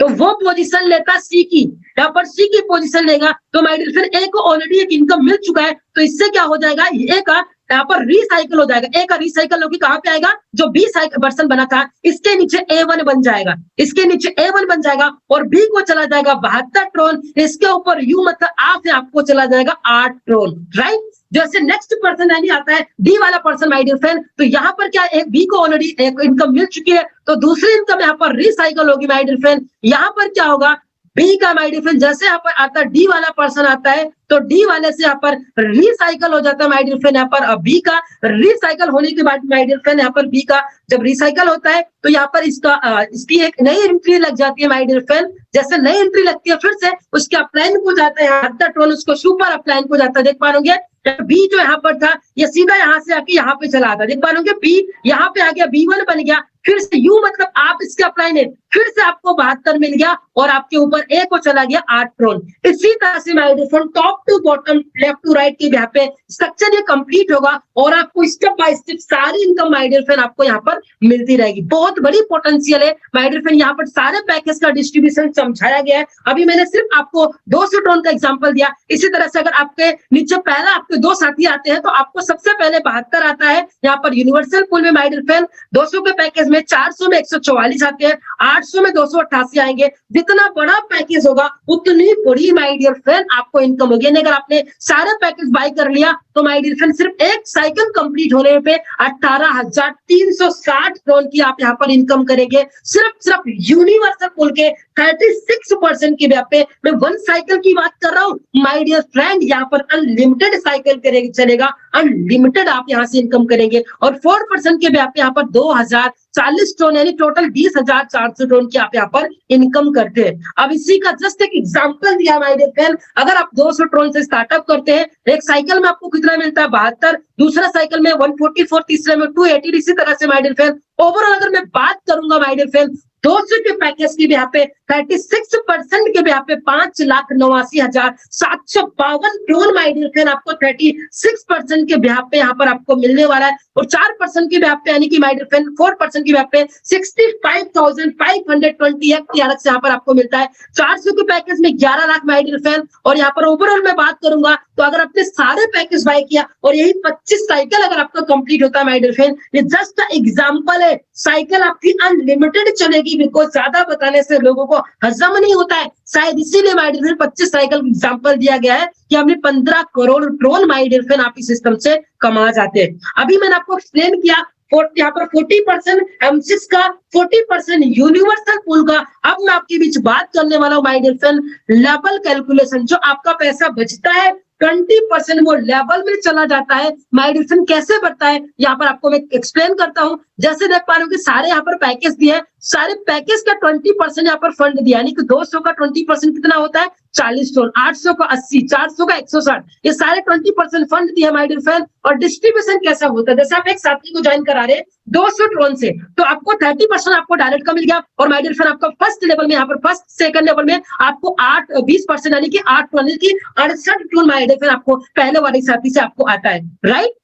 तो वो पोजीशन लेता सी की, यहाँ पर सी की पोजीशन लेगा तो माय डियर फ्रेंड ए को ऑलरेडी एक इनकम मिल चुका है, तो इससे क्या हो जाएगा, ए का यहाँ पर रिसाइकल हो जाएगा, ए का रिसाइकल होकर कहाँ पे आएगा, जो बी पर्सन बना था इसके नीचे A1 बन जाएगा, इसके नीचे A1 बन जाएगा, और बी को चला जाएगा 72 ट्रोन, इसके ऊपर यू मतलब आप है, आपको चला जाएगा 8 ट्रोन, राइट। जैसे नेक्स्ट पर्सन यानी आता है डी वाला पर्सन माय डियर फ्रेंड, तो यहाँ पर क्या एक बी को ऑलरेडी एक इनकम मिल चुकी है, तो दूसरी इनकम यहाँ पर रिसाइकल होगी माय डियर फ्रेंड। यहाँ पर क्या होगा, बी का माय डियर फ्रेंड जैसे यहाँ पर आता है डी वाला पर्सन आता है तो डी वाले से यहाँ पर रिसाइकल हो जाता है माय डियर फ्रेंड, यहाँ पर बी का रिसाइकल होने के बाद माय डियर फ्रेंड यहाँ पर बी का जब रिसाइकल होता है तो यहाँ पर इसकी एक नई एंट्री लग जाती है माय डियर फ्रेंड। जैसे नई एंट्री लगती है फिर से उसके अपलाइन को जाता है 72 ट्रोन, उसको सुपर अपलाइन को जाता है। देख पा रहे बी जो यहाँ पर था ये सीधा यहाँ से आके यहाँ पे चला आता है, देख पा रहे बी यहाँ पे आ गया, B1 बन गया, फिर से यू मतलब आप इसके अपलाइन है, फिर से आपको 72 मिल गया, और आपके ऊपर ए को चला गया 8 ट्रोन। इसी तरह से my dear friend top to bottom left to right के यहाँ पे स्ट्रक्चर ये कंप्लीट होगा, और आपको स्टेप बाय स्टेप सारी इनकम माय डियर फ्रेंड आपको यहाँ पर मिलती रहेगी। बहुत बड़ी पोटेंशियल है माय डियर फ्रेंड, यहाँ पर सारे पैकेज का डिस्ट्रीब्यूशन समझाया गया है। अभी मैंने सिर्फ आपको 200 ट्रोन का एग्जांपल दिया, इसी तरह से अगर आपके नीचे पहला आपके दो साथी आते हैं तो आपको सबसे पहले 72 आता है यहाँ पर यूनिवर्सल पूल में माय डियर फ्रेंड, 200 के पैकेज में 400 में 144 आते हैं, 800 में 288 आएंगे। जितना बड़ा पैकेज होगा उतनी बड़ी माय डियर फ्रेंड आपको इनकम होगी। अगर आपने सारे पैकेज बाय कर लिया तो माय डियर फ्रेंड सिर्फ एक साइकिल कंप्लीट होने पे 18,360 ट्रोन की आप यहाँ पर इनकम करेंगे, सिर्फ यूनिवर्सल पूल के 36% की व्याप पे। मैं 1 साइकिल की बात कर रहा हूँ माय डियर फ्रेंड, यहाँ पर अनलिमिटेड साइकिल चलेगा, अनलिमिटेड आप यहाँ से इनकम करेंगे, और 4% के व्याप पे यहाँ पर 2040 ट्रोन यानी टोटल 20,400 ट्रोन की आप यहाँ पर इनकम करते हैं। अब इसी का जस्ट एक एग्जांपल दिया माय डियर फ्रेंड, अगर आप 200 ट्रोन से स्टार्टअप करते हैं, एक साइकिल में आपको कितना मिलता है 72, दूसरा साइकिल में 144, तीसरे में 280, इसी तरह से माय डियर फ्रेंड ओवरऑल अगर मैं बात करूंगा माय डियर फ्रेंड 200 के पैकेज की भी यहाँ पे 36% के भी यहाँ पे 5,89,752 ड्रोन माय डियर फ्रेंड आपको 36% के ब्याह पे यहाँ पर आपको मिलने वाला है, और 4% के ब्याह पे यानी कि माय डियर फ्रेंड 4% के ब्याह पे 65,528 TRX यहाँ पर आपको मिलता है। 400 के पैकेज में 11 लाख माय डियर फ्रेंड, और यहाँ पर ओवरऑल मैं बात करूंगा तो अगर आपने सारे पैकेज बाय किया और यही 25 साइकिल अगर आपका कंप्लीट होता है माय डियर फ्रेंड, ये जस्ट एग्जांपल है, साइकिल आपकी अनलिमिटेड चलेगी, बिकॉज ज्यादा बताने से लोगों को हजम नहीं होता है, शायद इसीलिए my dear friend 25 cycle example दिया गया है कि हमने 15 crore Tron my dear friend आप इस सिस्टम से कमा जाते हैं। अभी मैंने आपको एक्सप्लेन किया यहाँ पर 40% M6 का, 40% यूनिवर्सल पूल का। अब मैं आपके बीच बात करने वाला हूँ my dear friend level calculation, जो आपका पैसा बचता है 20% वो लेवल में चला जाता है। माय डियर फ्रेंड कैसे बढ़ता है यहाँ पर आपको मैं एक्सप्लेन करता हूँ। जैसे देख पा रहे हो कि सारे यहाँ पर पैकेज दिए हैं, सारे पैकेज का 20% यहाँ पर फंड दिया, यानी कि 200 का 20% कितना होता है 40 टोन, 800 का 80, 400 का 160, ये सारे 20% फंड दिया माय डियर फ्रेंड। और डिस्ट्रीब्यूशन कैसा होता है, जैसे आप एक साथी को ज्वाइन करा रहे 200 ट्रोन से, तो आपको 30% आपको डायरेक्ट का मिल गया, और माय डियर फ्रेंड आपका फर्स्ट लेवल में यहाँ पर फर्स्ट सेकंड लेवल में आपको 20% यानी कि 8 ट्रोन यानी कि 68 ट्रोन माय डियर फ्रेंड आपको पहले वाले साथी से आपको आता है, राइट।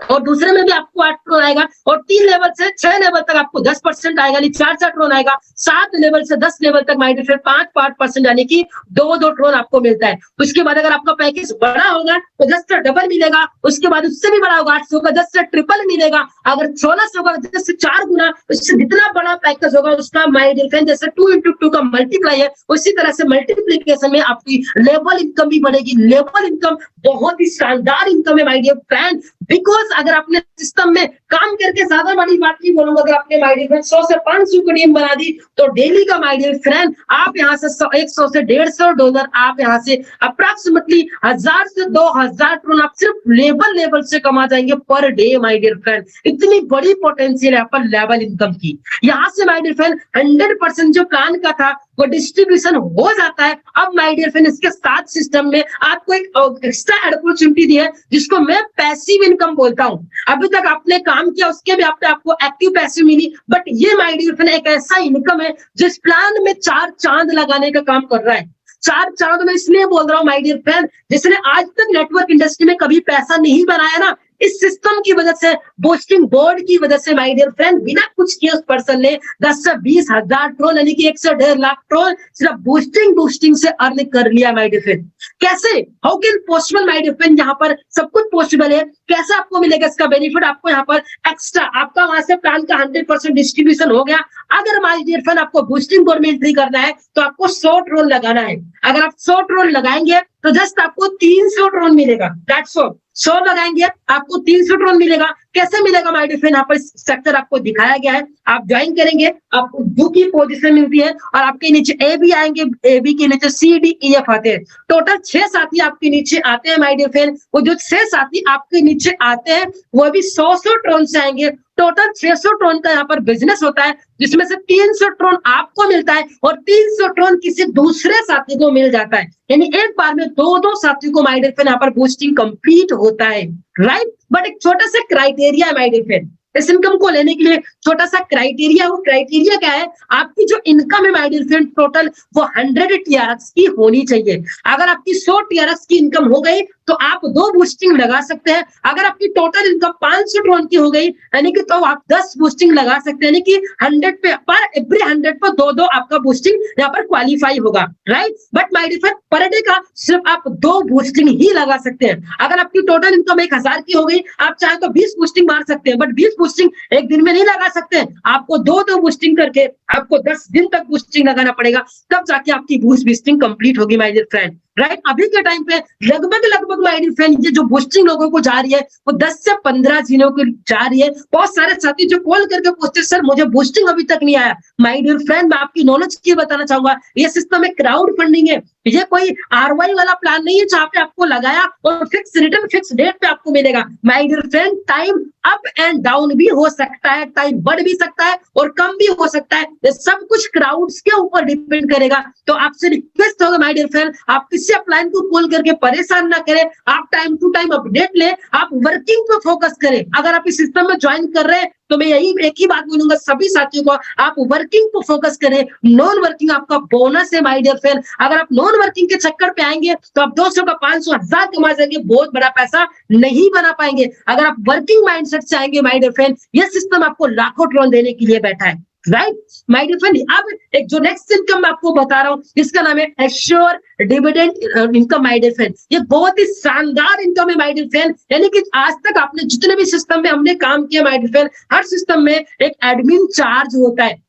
और दूसरे में भी आपको 8 ट्रोन आएगा, और 3 लेवल से 6 लेवल तक आपको 10% आएगा, यानी 4 ट्रोन आएगा। 7 लेवल से 10 लेवल तक माय डियर फ्रेंड 5% यानी कि 2 ट्रोन आपको मिलता है। उसके बाद अगर आपका पैकेज बड़ा होगा तो 10 से डबल मिलेगा, उसके बाद उससे भी बड़ा होगा 800 का 10 से ट्रिपल मिलेगा, अगर 1600 का 10 से 4 गुना, उससे जितना बड़ा पैकेज होगा उसका माय डियर फ्रेंड जैसे 2 into 2 का मल्टीप्लाई है, उसी तरह से मल्टीप्लीकेशन में आपकी लेवल इनकम भी बढ़ेगी। लेवल इनकम बहुत ही शानदार इनकम है माय डियर फ्रेंड, बिकॉज अगर आपने सिस्टम में काम करके, ज्यादा बड़ी बात नहीं बोलूंगा, अगर आपने माय डियर फ्रेंड 100 से 500 की टीम बना दी तो डेली का माय डियर फ्रेंड आप यहाँ से 100 से $150 आप यहाँ से अप्रॉक्सीमेटली 1000 से 2000 ट्रोन आप सिर्फ लेवल से कमा जाएंगे per day my dear friend. इतनी बड़ी पोटेंशियल है पर लेवल इनकम की। यहाँ से माय डियर फ्रेंड 100% जो प्लान का था वो डिस्ट्रीब्यूशन हो जाता है। अब माय डियर फ्रेंड इसके साथ सिस्टम में आपको एक एक्स्ट्रा अपॉर्चुनिटी दी है जिसको मैं पैसिव इनकम बोलता हूं। अभी तक आपने काम किया उसके भी आपको एक्टिव पैसिव मिली, बट ये माय डियर फ्रेंड एक ऐसा इनकम है जिस प्लान में 4 चांद लगाने का काम कर रहा है। 4 चांद मैं इसलिए बोल रहा हूँ माय डियर फ्रेंड, जिसने आज तक नेटवर्क इंडस्ट्री में कभी पैसा नहीं बनाया ना, इस सिस्टम की वजह से, बूस्टिंग बोर्ड की वजह से माय डियर फ्रेंड बिना कुछ किए उस पर्सन ने 10 से 20 हजार ट्रोन यानी कि 1 से 1.5 लाख ट्रोन सिर्फ बूस्टिंग से अर्न कर लिया माय डियर फ्रेंड। कैसे, how can possible my dear friend, यहाँ पर सब कुछ पॉसिबल है। कैसे आपको मिलेगा इसका बेनिफिट, आपको यहाँ पर एक्स्ट्रा आपका वहां से प्लान का 100% डिस्ट्रीब्यूशन हो गया। अगर माय डियर फ्रेंड आपको बूस्टिंग बोर्ड में एंट्री करना है तो आपको 100 ट्रोन लगाना है। अगर आप 100 ट्रोन लगाएंगे तो जस्ट आपको 300 ट्रोन मिलेगा, दैट्स ऑल। 100 लगाएंगे आपको 300 ट्रोन मिलेगा। कैसे मिलेगा माय डियर फ्रेंड, यहाँ पर स्ट्रक्चर आपको दिखाया गया है। आप ज्वाइन करेंगे, आपको 2 की पोजीशन मिलती है और आपके नीचे ए बी आएंगे, ए बी के नीचे सी डी ई एफ आते हैं। टोटल 6 साथी आपके नीचे आते हैं माय डियर फ्रेंड। वो जो 6 साथी आपके नीचे आते हैं वो भी 100 ट्रोन से आएंगे। टोटल 600 ट्रोन का यहाँ पर बिजनेस होता है, जिसमें से 300 ट्रोन आपको मिलता है और 300 ट्रोन किसी दूसरे साथी को मिल जाता है। यानी एक बार में 2 साथी को माय डियर फ्रेंड यहाँ पर बूस्टिंग कंप्लीट होता है, राइट। बट एक छोटा सा क्राइटेरिया है माय डियर फ्रेंड, इस इनकम को लेने के लिए छोटा सा क्राइटेरिया। वो क्राइटेरिया क्या है, आपकी जो इनकम है माय डियर फ्रेंड टोटल वो 100 TRX की होनी चाहिए। अगर आपकी 100 TRX की इनकम हो गई तो आप 2 बूस्टिंग लगा सकते हैं। अगर आपकी टोटल इनकम 500 ट्रोन की हो गई यानी कि तो आप 10 बूस्टिंग लगा सकते हैं, यानी कि 100 पे पर एवरी 100 पर 2 आपका बूस्टिंग यहाँ पर क्वालिफाई होगा, right. But my dear friend per day का सिर्फ आप 2 बूस्टिंग ही लगा सकते हैं। अगर आपकी टोटल इनकम 1000 की हो गई, आप चाहे तो 20 बूस्टिंग मार सकते हैं, बट 20 बूस्टिंग एक दिन में नहीं लगा सकते। आपको 2 बूस्टिंग करके आपको 10 दिन तक बूस्टिंग लगाना पड़ेगा, तब जाके आपकी बूस्टिंग कंप्लीट होगी माय डियर फ्रेंड, राइट। अभी के टाइम पे लगभग माय डियर फ्रेंड ये जो बूस्टिंग लोगों को जा रही है वो 10 से 15 दिनों को जा रही है। बहुत सारे साथी जो कॉल करके पूछते सर मुझे बूस्टिंग अभी तक नहीं आया। माय डियर फ्रेंड मैं आपकी नॉलेज की बताना चाहूंगा, ये सिस्टम एक क्राउड फंडिंग है, ये कोई ROI वाला प्लान नहीं है जहां पे आपको लगाया और फिक्स रिटर्न फिक्स डेट पे आपको मिलेगा। My dear friend time up and down भी हो सकता है, टाइम बढ़ भी सकता है और कम भी हो सकता है, ये सब कुछ क्राउड्स के ऊपर डिपेंड करेगा। तो आपसे रिक्वेस्ट होगा माय डियर फ्रेंड, आपकी से अपलाइन को कॉल करके परेशान ना करें, आप टाइम टू टाइम अपडेट लें, आप वर्किंग पे फोकस करें। अगर आप इस सिस्टम में ज्वाइन कर रहे हैं तो मैं यही एक ही बात बोलूंगा सभी साथियों को, आप वर्किंग पे फोकस करें। नॉन वर्किंग आपका बोनस है माय डियर फ्रेंड। अगर आप नॉन वर्किंग के चक्कर पे आएंगे तो आप 200 का 500 1000 कमा जाएंगे, बहुत बड़ा पैसा नहीं बना पाएंगे। अगर आप वर्किंग माइंडसेट से आएंगे माय डियर फ्रेंड, यह सिस्टम आपको लाखों ट्रोन देने के लिए बैठा है, राइट माय डियर फ्रेंड। अब एक जो नेक्स्ट इनकम मैं आपको बता रहा हूं, इसका नाम है assure dividend income my dear friend. ये बहुत ही शानदार इनकम है माय डियर फ्रेंड। यानी कि आज तक आपने जितने भी सिस्टम में हमने काम किया माय डियर फ्रेंड, हर सिस्टम में एक एडमिन चार्ज होता है,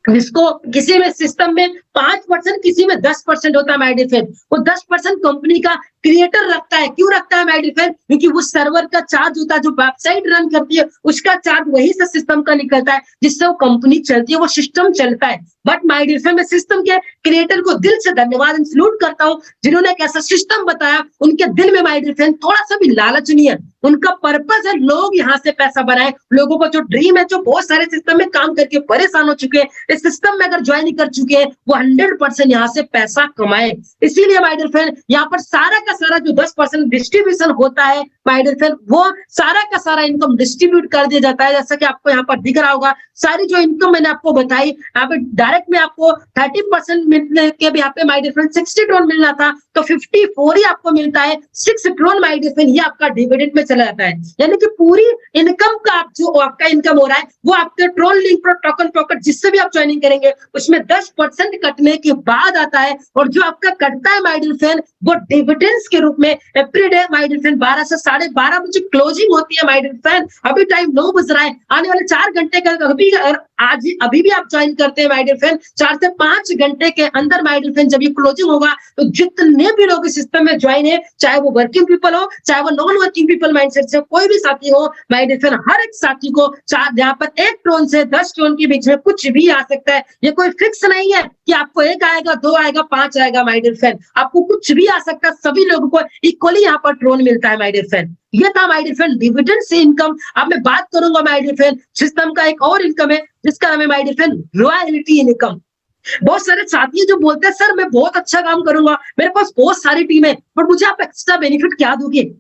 जिसको किसी में सिस्टम में 5%, किसी में 10% होता है माय डियर फ्रेंड। वो 10% कंपनी का क्रिएटर रखता है। क्यों रखता है माय डियर फ्रेंड? क्योंकि वो सर्वर का चार्ज होता है, जो वेबसाइट रन करती है उसका चार्ज वही से सिस्टम का निकलता है, जिससे वो कंपनी चलती है, वो सिस्टम चलता है। बट माय डियर फ्रेंड, मैं सिस्टम के क्रिएटर को दिल से धन्यवाद सैल्यूट करता हूं, जिन्होंने एक ऐसा सिस्टम बताया, उनके दिल में माय डियर फ्रेंड थोड़ा सा भी लालच नहीं है। उनका पर्पस है लोग यहाँ से पैसा बनाए, लोगों को जो ड्रीम है, जो बहुत सारे सिस्टम में काम करके परेशान हो चुके हैं, इस सिस्टम में अगर ज्वाइन कर चुके हैं, वो 100% यहाँ से पैसा कमाए। इसीलिए माय डियर फ्रेंड, यहाँ पर सारा का सारा जो 10% डिस्ट्रीब्यूशन होता है माय डियर फ्रेंड, वो सारा का सारा इनकम डिस्ट्रीब्यूट कर दिया जाता है। जैसा कि आपको यहाँ पर दिख रहा होगा, सारी जो इनकम मैंने आपको बताई, यहाँ पे डायरेक्ट में आपको 30% मिलने के भी यहाँ पे माय डियर फ्रेंड 60 ट्रोन मिलना था, तो 54 ही आपको मिलता है। 6 ट्रोन माय डियर फ्रेंड ये आपका डिविडेंड में चला जाता है। यानी कि पूरी इनकम का आप जो आपका इनकम हो रहा है, वो आपके ट्रोन लिंक पर टोकन पॉकेट जिससे भी आप ज्वाइनिंग करेंगे, उसमें 10% कटने के बाद आता है। और जो आपका कटता है माय डियर फ्रेंड, वो डिविडेंड्स के रूप में every day my dear friend 12 से 12:30 बजे क्लोजिंग होती है माय डियर फ्रेंड। अभी टाइम 9 बज रहा है, आने वाले 4 घंटे का अभी भी आप ज्वाइन करते हैं माय डियर फ्रेंड, 4 से 5 घंटे के अंदर माय डियर फ्रेंड जब ये क्लोजिंग होगा, तो जितने भी लोग इस सिस्टम में ज्वाइन है, चाहे वो वर्किंग पीपल हो, चाहे वो नॉन वर्किंग पीपल माइंडसेट से कोई भी साथी हो माय डियर फ्रेंड, हर एक साथी को यहाँ पर 1 ट्रोन से 10 ट्रोन के बीच में कुछ भी आ सकता है। ये कोई फिक्स नहीं है कि आपको 1 आएगा, 2 आएगा, 5 आएगा माय डियर फ्रेंड, आपको कुछ भी आ सकता है। सभी लोगों को इक्वली यहाँ पर ट्रोन मिलता है माय डियर फ्रेंड। ये था माय डियर फ्रेंड डिविडेंड से इनकम। अब मैं बात करूंगा माय डियर फ्रेंड सिस्टम का एक और इनकम है, जिसका नाम है my dear friend royalty income. बहुत सारे साथी जो बोलते हैं सर मैं बहुत अच्छा काम करूंगा, मेरे पास बहुत सारी टीम है, पर मुझे आप एक्स्ट्रा बेनिफिट क्या दोगे?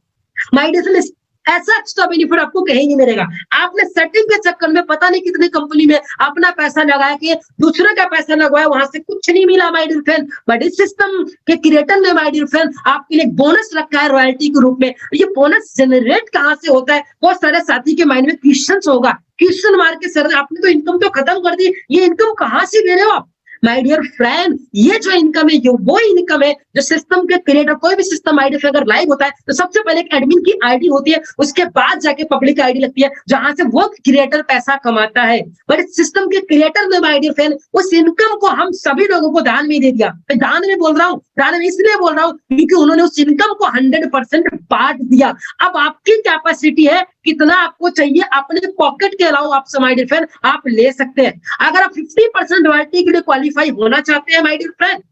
माय डियर फ्रेंड, ऐसा एक्स्ट्रा बेनिफिट आपको कहीं नहीं मिलेगा। आपने सेटिंग के चक्कर में पता नहीं कितनी कंपनी में अपना पैसा लगाया कि दूसरे का पैसा लगवाया, वहां से कुछ नहीं मिला माय डियर फ्रेंड। बट इस सिस्टम के क्रिएटर ने माय डियर फ्रेंड आपके लिए बोनस रखा है रॉयल्टी के रूप में। ये बोनस जनरेट कहां से होता है? बहुत सारे साथी के माइंड में क्वेश्चन होगा, क्वेश्चन मार के सर आपने तो इनकम तो खत्म कर दी, ये इनकम कहां से दे रहे हो आप? माय डियर फ्रेंड, ये जो इनकम है, ये वो इनकम है जो सिस्टम के क्रिएटर, कोई भी सिस्टम आईडी अगर लाइव होता है तो सबसे पहले एक एडमिन की आईडी होती है, उसके बाद जाके पब्लिक आईडी लगती है, जहां से वो क्रिएटर पैसा कमाता है। बट इस सिस्टम के क्रिएटर ने माय डियर फ्रेंड उस इनकम को हम सभी लोगों को दान में दे दिया। मैं दान में बोल रहा हूँ, दान में इसलिए बोल रहा हूँ क्योंकि उन्होंने उस इनकम को 100% बांट दिया। अब आपकी कैपेसिटी है, कितना आपको चाहिए अपने पॉकेट के अलावा आप माय डियर फ्रेंड आप ले सकते हैं। अगर आप 50% रॉयल्टी के लिए क्वालिफाई होना चाहते हैं माय डियर फ्रेंड,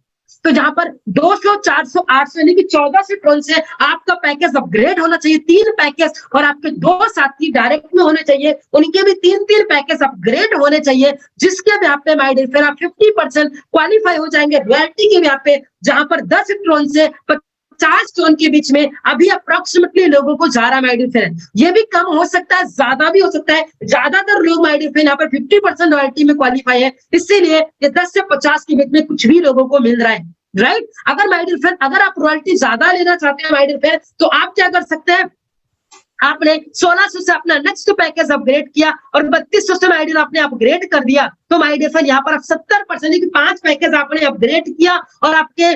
तो जहां पर 200, 400, 800 यानी कि 1400 ट्रोन से आपका पैकेज अपग्रेड होना चाहिए, 3 पैकेज, और आपके 2 साथी डायरेक्ट में होने चाहिए, उनके भी 3-3 पैकेज अपग्रेड होने चाहिए, जिसके भी आप पे माय डियर फ्रेंड आप 50% क्वालिफाई हो जाएंगे रॉयल्टी के भी आप पे, जहां पर 10 ट्रोन से 50 ट्रोन के बीच में अभी अप्रोक्सीमेटली लोगों को जा रहा है माय डियर फ्रेंड। ये भी कम हो सकता है, ज्यादा भी हो सकता है। ज्यादातर लोग माय डियर फ्रेंड यहाँ पर 50% रॉयल्टी में क्वालिफाई है, इसीलिए ये 10 से 50 के बीच में कुछ भी लोगों को मिल रहा है, राइट। अगर माय डियर फ्रेंड अगर आप रॉयल्टी ज्यादा लेना चाहते हैं माय डियर फ्रेंड, तो आप क्या कर सकते हैं, आपने 1600 से अपना नेक्स्ट पैकेज अपग्रेड किया और 3200 से माय डियर आपने अपग्रेड कर दिया, तो माय डियर फ्रेंड यहाँ पर आप 70% की 5 पैकेज आपने अपग्रेड किया, और आपके